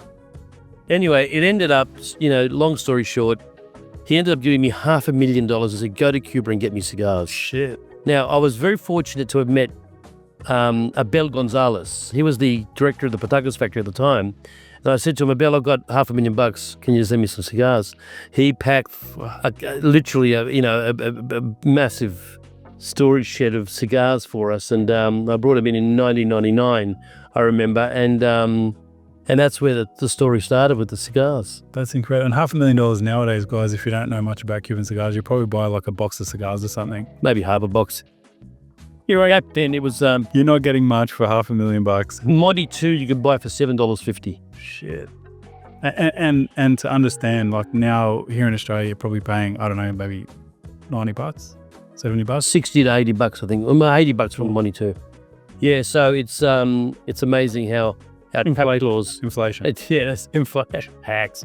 Anyway, it ended up, long story short, he ended up giving me $500,000 and said, "Go to Cuba and get me cigars." Shit. Now, I was very fortunate to have met Abel Gonzalez. He was the director of the Patagas factory at the time. And I said to him, "Abel, I've got $500,000. Can you send me some cigars?" He packed literally a massive storage shed of cigars for us. And I brought him in 1999, I remember. And that's where the story started with the cigars. That's incredible. And $500,000 nowadays, guys, if you don't know much about Cuban cigars, you probably buy like a box of cigars or something. Maybe half a box. You're right. Then it was you're not getting much for $500,000. Modi 2 you could buy for $7.50. Shit. And to understand, like now here in Australia, you're probably paying, I don't know, maybe $90, $70, $60 to $80, I think. $80 from Modi 2. Yeah, so it's amazing how inflation. Yes, inflation hacks.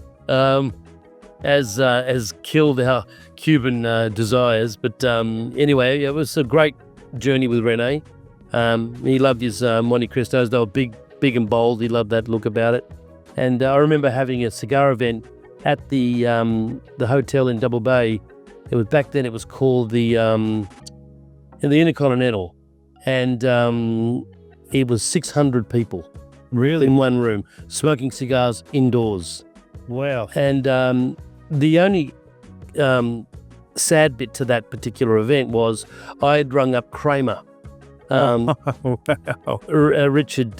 Has killed our Cuban desires. But anyway, it was a great journey with Renée. He loved his Monte Cristos. They were big and bold. He loved that look about it. And I remember having a cigar event at the hotel in Double Bay. It was back then. It was called the Intercontinental, and it was 600 people. Really? In one room, smoking cigars indoors. Wow. And the only sad bit to that particular event was I had rung up Kramer, Richard,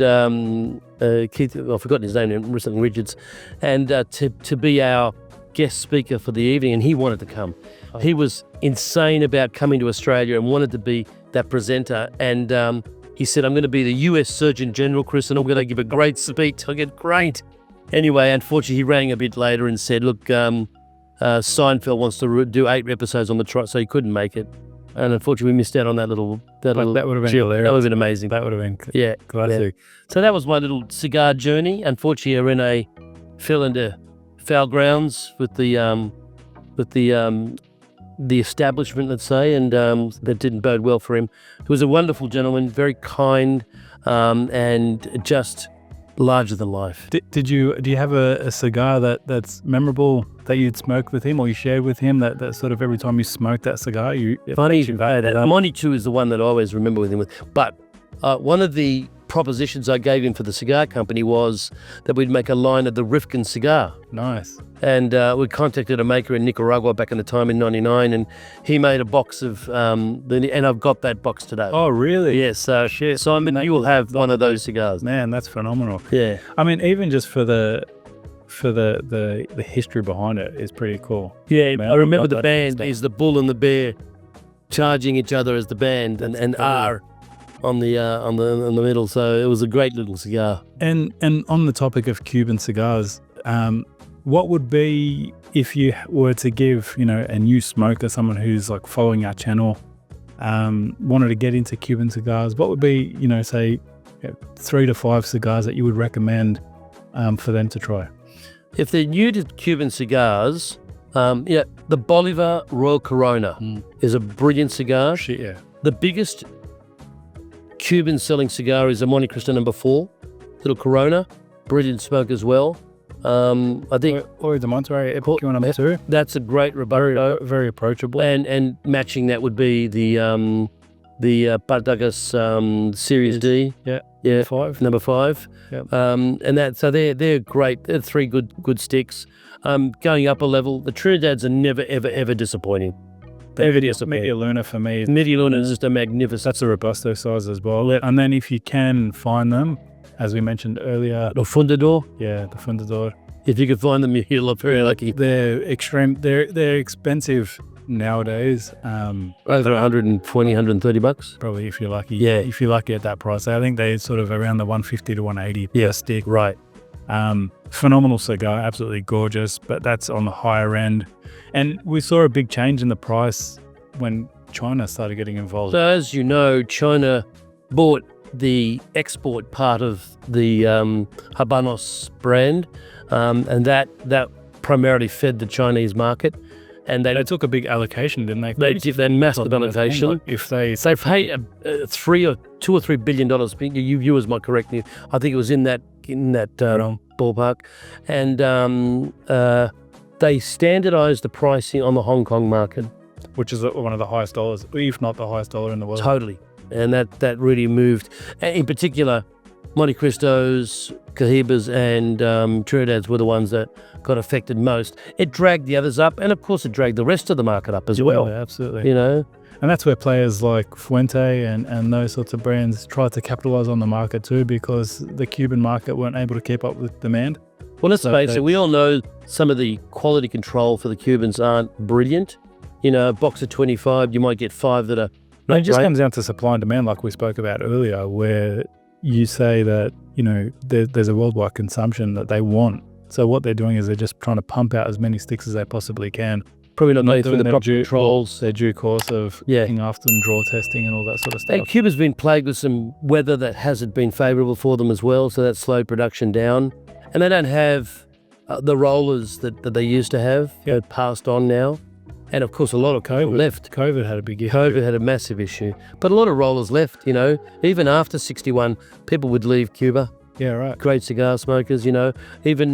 Keith, I've forgotten his name, something Richards, and to be our guest speaker for the evening, and he wanted to come. He was insane about coming to Australia and wanted to be that presenter, and he said, "I'm going to be the US Surgeon General, Chris, and I'm going to give a great speech." I get great. Anyway, unfortunately, he rang a bit later and said, "Look, Seinfeld wants to do 8 episodes on the trot," so he couldn't make it. And unfortunately, we missed out on that little that would have been hilarious. That would have been amazing. That would have been classic. Yeah. So that was my little cigar journey. Unfortunately, Renée fell into foul grounds with the establishment, let's say, and that didn't bode well for him. He was a wonderful gentleman, very kind, and just larger than life. Do you have a cigar that's memorable that you'd smoked with him or you shared with him that sort of every time you smoked that cigar Funny you say that. Monty 2 is the one that I always remember with him. But one of the propositions I gave him for the cigar company was that we'd make a line of the Rivkin cigar. Nice. And we contacted a maker in Nicaragua back in the time in '99, and he made a box of and I've got that box today. Oh, really? Yes. So Simon, you will have one of those cigars. Man, that's phenomenal. Yeah. I mean, even just for the history behind it is pretty cool. Yeah. Man, I remember got the that band stuff. is the bull and the bear charging each other as the band, and R on the middle. So it was a great little cigar. And on the topic of Cuban cigars, what would be, if you were to give, a new smoker, someone who's like following our channel, wanted to get into Cuban cigars, what would be, say 3 to 5 cigars that you would recommend for them to try? If they're new to Cuban cigars, the Bolivar Royal Corona is a brilliant cigar. Shit, yeah. The biggest Cuban selling cigar is a Monte Cristo No. 4, little Corona, brilliant smoke as well. I think Or the Monterey Epicurean No. 2. that's a great Robusto, Very approachable. and matching that would be the Partagas Series D. Yeah, 5. number 5. Yep. And they're great. They're 3 good sticks. Going up a level, the Trinidads are never ever disappointing. Media Luna for me, Media Luna is just a magnificent. that's a Robusto size as well. And then if you can find them, as we mentioned earlier, The Fundador, the Fundador, if you could find them, you're very lucky. they're extreme. They're expensive nowadays. Over 120, 130 bucks. Probably if you're lucky. Yeah. If you're lucky at that price, I think they're sort of around the 150 to 180 per stick. Right. Phenomenal cigar, absolutely gorgeous, but that's on the higher end. And we saw a big change in the price when China started getting involved. So as you know, China bought the export part of the Habanos brand, and that primarily fed the Chinese market. And they took a big allocation, didn't they? They did that massive allocation. Like if they paid $2 or $3 billion. You viewers might correct me. I think it was in that ballpark, and they standardized the pricing on the Hong Kong market. which is one of the highest dollars, if not the highest dollar in the world. Totally, and that really moved. And in particular, Monte Cristos, Cohibas, and Trinidad's were the ones that got affected most. It dragged the others up, and of course, it dragged the rest of the market up as well. Yeah, absolutely. And that's where players like Fuente and those sorts of brands tried to capitalize on the market too, because the Cuban market weren't able to keep up with demand. Well, let's face it, we all know some of the quality control for the Cubans aren't brilliant. A box of 25, you might get 5 that are not It just great. comes down to supply and demand, like we spoke about earlier, where you say that, there's a worldwide consumption that they want. So what they're doing is they're just trying to pump out as many sticks as they possibly can. Probably not going through doing the their proper due controls. Their due course of looking after them, draw testing and all that sort of stuff. And Cuba's been plagued with some weather that hasn't been favourable for them as well, so that slowed production down. And they don't have the rollers that they used to have. They're passed on now. And of course, a lot of COVID left. COVID had a big issue. COVID had a massive issue. But a lot of rollers left, Even after 61, people would leave Cuba. Yeah, right. Great cigar smokers, Even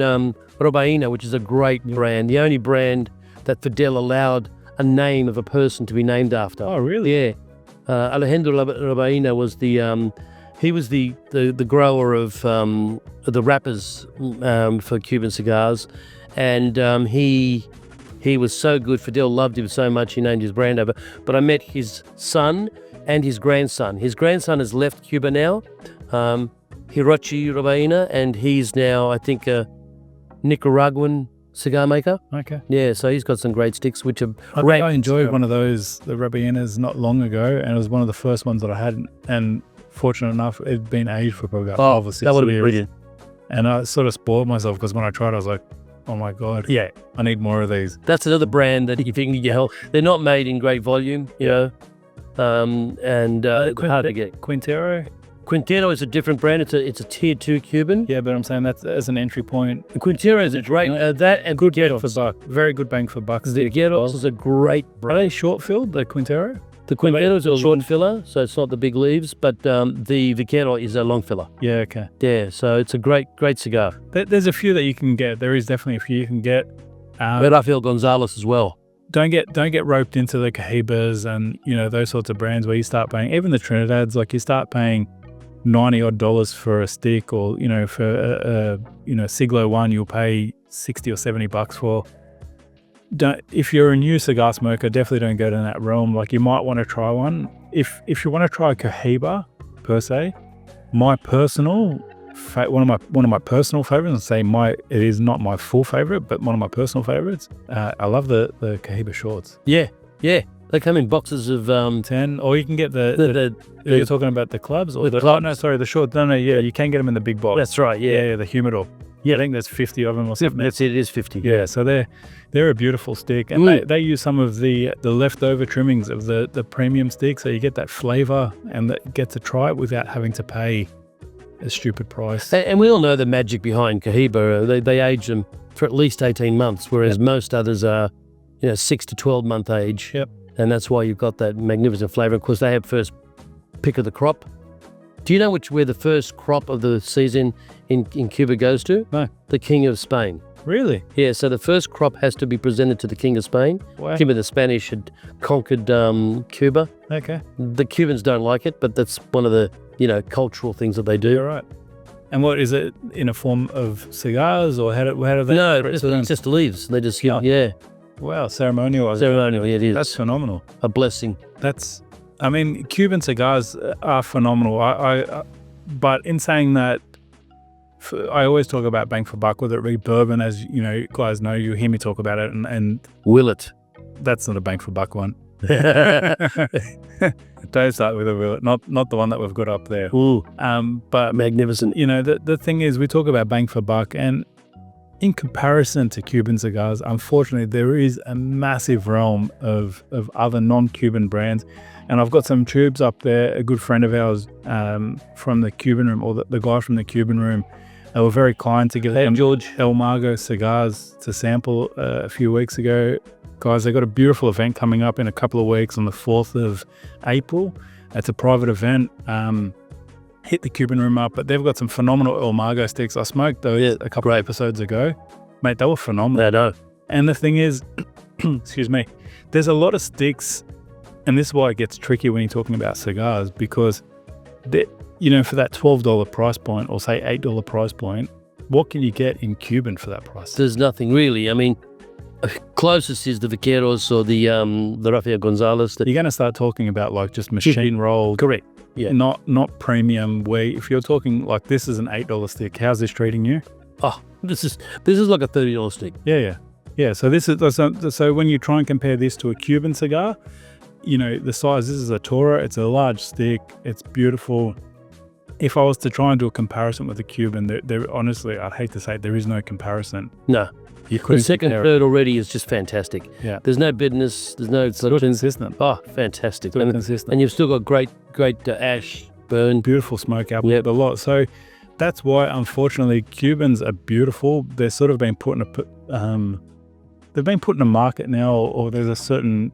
Robaina, which is a great brand, the only brand that Fidel allowed a name of a person to be named after. Oh, really? Yeah. Alejandro Robaina was he was the grower of the wrappers for Cuban cigars, and he was so good. Fidel loved him so much he named his brand over. But I met his son and his grandson. His grandson has left Cuba now, Hirochi Robaina, and he's now, I think, a Nicaraguan cigar maker. Okay. Yeah, so he's got some great sticks, which are I enjoyed one of those, the Rabianas, not long ago, and it was one of the first ones that I had, and fortunate enough, it had been aged for probably about 5 or 6 years. That would have been brilliant. And I sort of spoiled myself, because when I tried it, I was like, oh my God, Yeah, I need more of these. that's another brand that if you can get help, they're not made in great volume, and hard to get. Quintero? Quintero is a different brand. It's a tier 2 Cuban. Yeah, but I'm saying that's as an entry point. Quintero is a great, that and Good Gyros. for buck. Very good bang for buck. The Gyros is a great Are brand. they short filled, the Quintero? The Quintero is a short filler, so it's not the big leaves, but the Vaquero is a long filler. Yeah, okay. Yeah, so it's a great cigar. There's a few that you can get. There is definitely a few you can get. Rafael Gonzalez as well. Don't get roped into the Cohibas and those sorts of brands where you start paying, even the Trinidad's, like you start paying $90 odd for a stick, or for a Siglo one you'll pay $60 or $70 for. If you're a new cigar smoker, definitely don't go down that realm. Like, you might want to try one. If you want to try Cohiba per se, my personal one of my personal favorites, and say it is not my full favorite, but one of my personal favorites. I love the Cohiba shorts. Yeah. They come in boxes of 10, or you can get you're talking about the clubs, or no, sorry, the shorts. No, yeah, you can get them in the big box. That's right. Yeah, the humidor. Yeah, I think there's 50 of them or something. That's it. It is 50. Yeah, so they're a beautiful stick, and they use some of the leftover trimmings of the premium stick, so you get that flavor and get to try it without having to pay a stupid price. And we all know the magic behind Cohiba. They age them for at least 18 months, whereas most others are 6 to 12 month age. Yep. And that's why you've got that magnificent flavor. Of course, they have first pick of the crop. Do you know where the first crop of the season in Cuba goes to? No. The King of Spain. Really? Yeah, so the first crop has to be presented to the King of Spain. Wow. Cuba, the Spanish had conquered Cuba. Okay. The Cubans don't like it, but that's one of the cultural things that they do. You're right. And what is it, in a form of cigars, or how do they? No, it's just leaves. They just yeah. Wow, ceremonial. Ceremonial, yeah, it is. That's phenomenal. A blessing. Cuban cigars are phenomenal. But in saying that, I always talk about bang for buck, whether it be bourbon, as guys know, you hear me talk about it, and Willet. That's not a bang for buck one. Don't start with a Willet, not the one that we've got up there. Ooh, but magnificent. The thing is, we talk about bang for buck, and in comparison to Cuban cigars, unfortunately, there is a massive realm of other non-Cuban brands. And I've got some tubes up there. A good friend of ours from the Cuban room, or the guy from the Cuban room, they were very kind to give them George El Mago cigars to sample a few weeks ago. Guys, they got a beautiful event coming up in a couple of weeks on the 4th of April. It's a private event. Hit the Cuban room up, but they've got some phenomenal El Mago sticks. I smoked those a couple of episodes ago. Mate, they were phenomenal. I know. And the thing is, excuse me, there's a lot of sticks, and this is why it gets tricky when you're talking about cigars, because for that $12 price point, or say $8 price point, what can you get in Cuban for that price? There's nothing really. I mean, closest is the Vaqueros or the Rafael Gonzalez. You're going to start talking about like just machine rolled. Correct. Yeah. Not premium, where if you're talking like, this is an $8 stick, how's this treating you? Oh, this is like a $30 stick. Yeah. So when you try and compare this to a Cuban cigar, the size, this is a Toro, it's a large stick, it's beautiful. If I was to try and do a comparison with a Cuban, there honestly, I'd hate to say it, there is no comparison. No. The second, third already is just fantastic. Yeah. There's no bitterness. There's no... It's consistent. Oh, fantastic. Consistent. And you've still got great ash burn. Beautiful smoke out a lot. So that's why, unfortunately, Cubans are beautiful. They're sort of been put in they've been put in a market now, or there's a certain,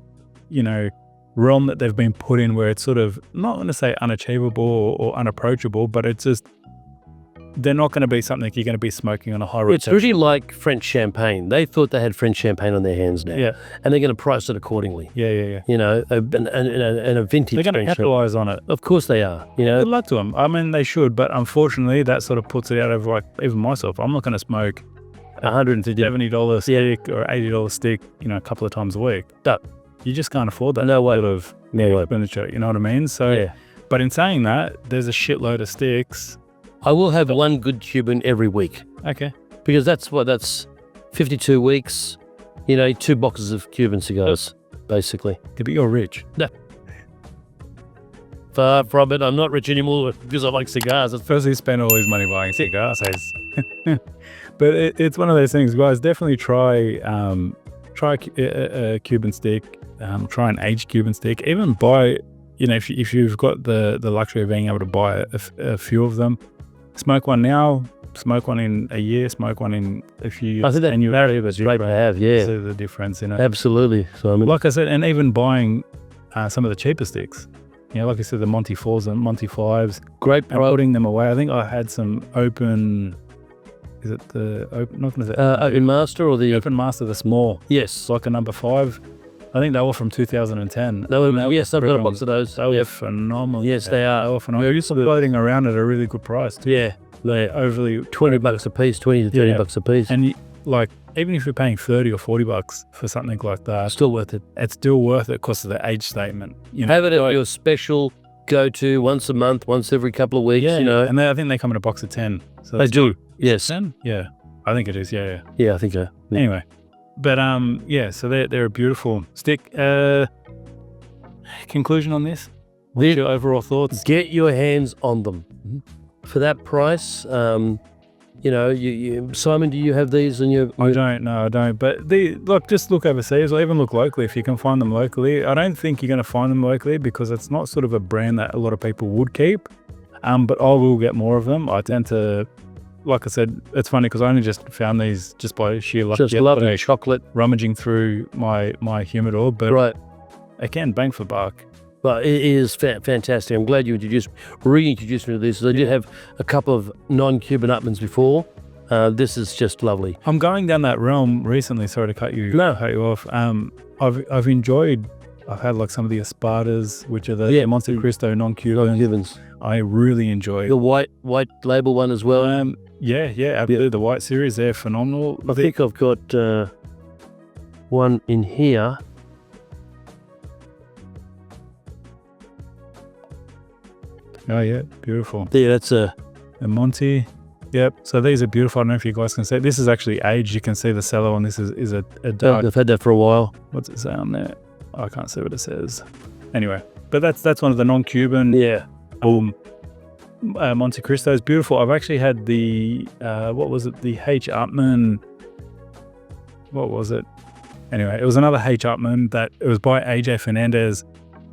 realm that they've been put in where it's sort of, not going to say unachievable or unapproachable, but it's just, they're not going to be something you're going to be smoking on a high road. It's really like French champagne. They thought they had French champagne on their hands now. Yeah. And they're going to price it accordingly. Yeah. And a vintage. They're going to capitalize on it. Of course they are. Good luck to them. I mean, they should, but unfortunately, that sort of puts it out of, like, even myself. I'm not going to smoke $170 stick or $80 stick, a couple of times a week. You just can't afford that. No way. Sort of expenditure, you know what I mean? So, but in saying that, there's a shitload of sticks. I will have one good Cuban every week. Okay. Because that's 52 weeks, 2 boxes of Cuban cigars, basically. But you're rich. No. Far from it. I'm not rich anymore because I like cigars. First, you spend all his money buying cigars. But it's one of those things, guys. Definitely try a Cuban stick. Try an aged Cuban stick. Even buy, if you've got the luxury of being able to buy a few of them. Smoke one now, smoke one in a year, smoke one in a few years. I think that narrative is great to have, yeah. See the difference, Absolutely. So like I said, and even buying some of the cheaper sticks. Like I said, the Monty 4s and Monty 5s. Great. And putting them away. I think I had some open... Is it the open? Not going to say Open Master or the Open Master, the small. Yes, it's like a number 5. I think they were from 2010. Yes, I've got a box of those. They were phenomenal. Yes, they are. They were phenomenal. They're used to floating around at a really good price too. Yeah, They're overly $20 a piece, 20 to 30 bucks a piece. And like, even if you're paying 30 or 40 bucks for something like that, Still worth it. it's still worth it because of the age statement. You know, Have it at your special go-to once a month, once every couple of weeks, you know. And I think they come in a box of 10. So They do, yes. 10? Yeah, I think it is. Yeah. Yeah, I think so. Yeah. Anyway, but so they're a beautiful stick. Conclusion on this? What's your overall thoughts? Get your hands on them. For that price, you know, Simon, do you have these in your... I don't. But just look overseas or even look locally if you can find them locally. I don't think you're going to find them locally because it's not sort of a brand that a lot of people would keep. But I will get more of them. I tend to, like I said, it's funny because I only just found these just by sheer luck. Just lovely chocolate. Rummaging through my humidor. But right. Again, bang for buck. But it is fantastic. I'm glad you reintroduced me to this. I did have a couple of non-Cuban Upmans before. This is just lovely. I'm going down that realm recently. Sorry to cut you off. I've had like some of the Espadas, which are the Monte Cristo non-Cubans. I really enjoy the white label one as well. Absolutely. The white series, they're phenomenal. I think I've got one in here. Oh yeah, beautiful. Yeah, that's a Monte. Yep. So these are beautiful. I don't know if you guys can see. This is actually aged. You can see the cello on this is a dark. I've had that for a while. What's it say on there? I can't see what it says. Anyway, but that's one of the non-Cuban. Yeah. Monte Cristo is beautiful. I've actually had the what was it? The H. Upman. What was it? Anyway, it was another H. Upman that it was by AJ Fernandez.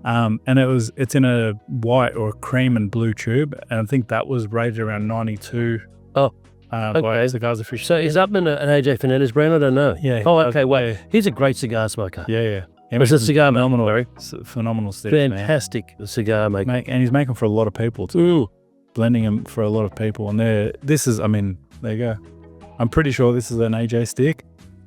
And it's in a white or a cream and blue tube, and I think that was rated around 92. By Cigars Aficionados. So is Upman an AJ Fernandez brand? I don't know. Yeah. Oh, okay. Wait, he's a great cigar smoker. Yeah. It's a cigar phenomenal, phenomenal stick, fantastic cigar maker, and he's making for a lot of people too. Blending them for a lot of people, and there you go. I'm pretty sure this is an AJ stick.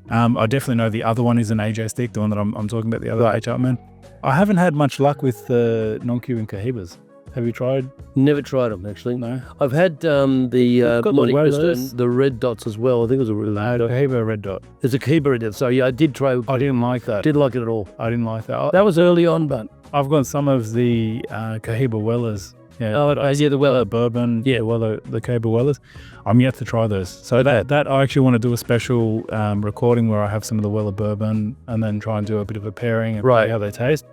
I definitely know the other one is an AJ stick, the one that I'm talking about, the other H. Upman. I haven't had much luck with the non-Cuban Cahibas. Have you tried? Never tried them, actually. No. I've had the Monte Cristo and the red dots as well. I think it was a red dot. Cahiba red dot. There's a Cahiba red dot. So yeah, I did try. I didn't like that. Didn't like it at all. I didn't like that. That was early on, but I've got some of the Cahiba Wellers. Yeah. The Weller bourbon. Yeah, the Cahiba Wellers. I'm yet to try those. So that I actually want to do a special recording where I have some of the Weller bourbon and then try and do a bit of a pairing and see how they taste.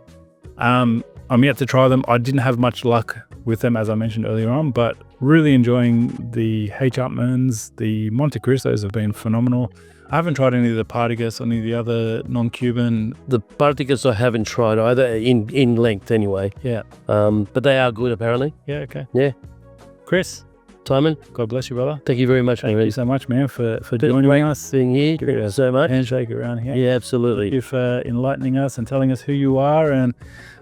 I'm yet to try them. I didn't have much luck with them, as I mentioned earlier on, but really enjoying the H. Upmans. The Monte Cristos have been phenomenal. I haven't tried any of the Partagas or any of the other non-Cuban. The Partagas I haven't tried either, in length anyway. Yeah. But they are good, apparently. Yeah, okay. Yeah. Chris. Simon. God bless you, brother. Thank you very much. Thank you so much, man, for joining us. Being here. Thank you so much. Handshake around here. Yeah, absolutely. Thank you for enlightening us and telling us who you are, and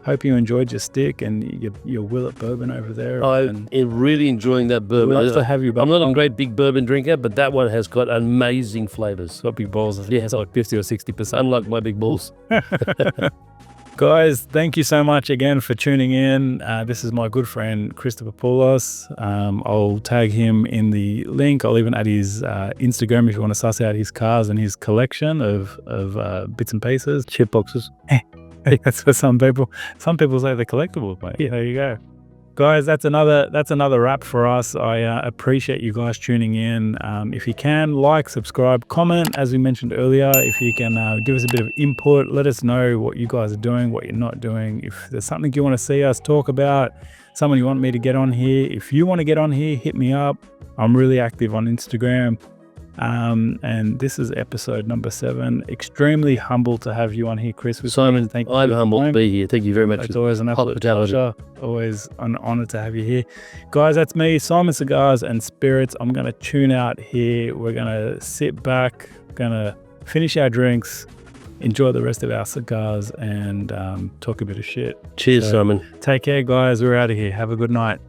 hope you enjoyed your stick and your Willet bourbon over there. I'm really enjoying that bourbon. We'd love to have you back. I'm not a great big bourbon drinker, but that one has got amazing flavors. It's got big balls. Yeah, it's like 50 or 60%. Unlike my big balls. Guys, thank you so much again for tuning in. This is my good friend, Christopher Poulos. I'll tag him in the link. I'll even add his Instagram if you want to suss out his cars and his collection of bits and pieces. Chip boxes. That's for some people. Some people say they're collectibles, mate. Yeah, there you go. Guys, that's another wrap for us. I appreciate you guys tuning in. If you can, like, subscribe, comment, as we mentioned earlier. If you can give us a bit of input, let us know what you guys are doing, what you're not doing. If there's something you want to see us talk about, someone you want me to get on here, if you want to get on here, hit me up. I'm really active on Instagram. And this is episode number 7. Extremely humble to have you on here, Chris. Simon, thank you. I'm humbled to be here. Thank you very much. It's always an absolute pleasure. Always an honor to have you here. Guys, that's me, Simon Cigars and Spirits. I'm going to tune out here. We're going to sit back, going to finish our drinks, enjoy the rest of our cigars, and talk a bit of shit. Cheers, Simon. Take care, guys. We're out of here. Have a good night.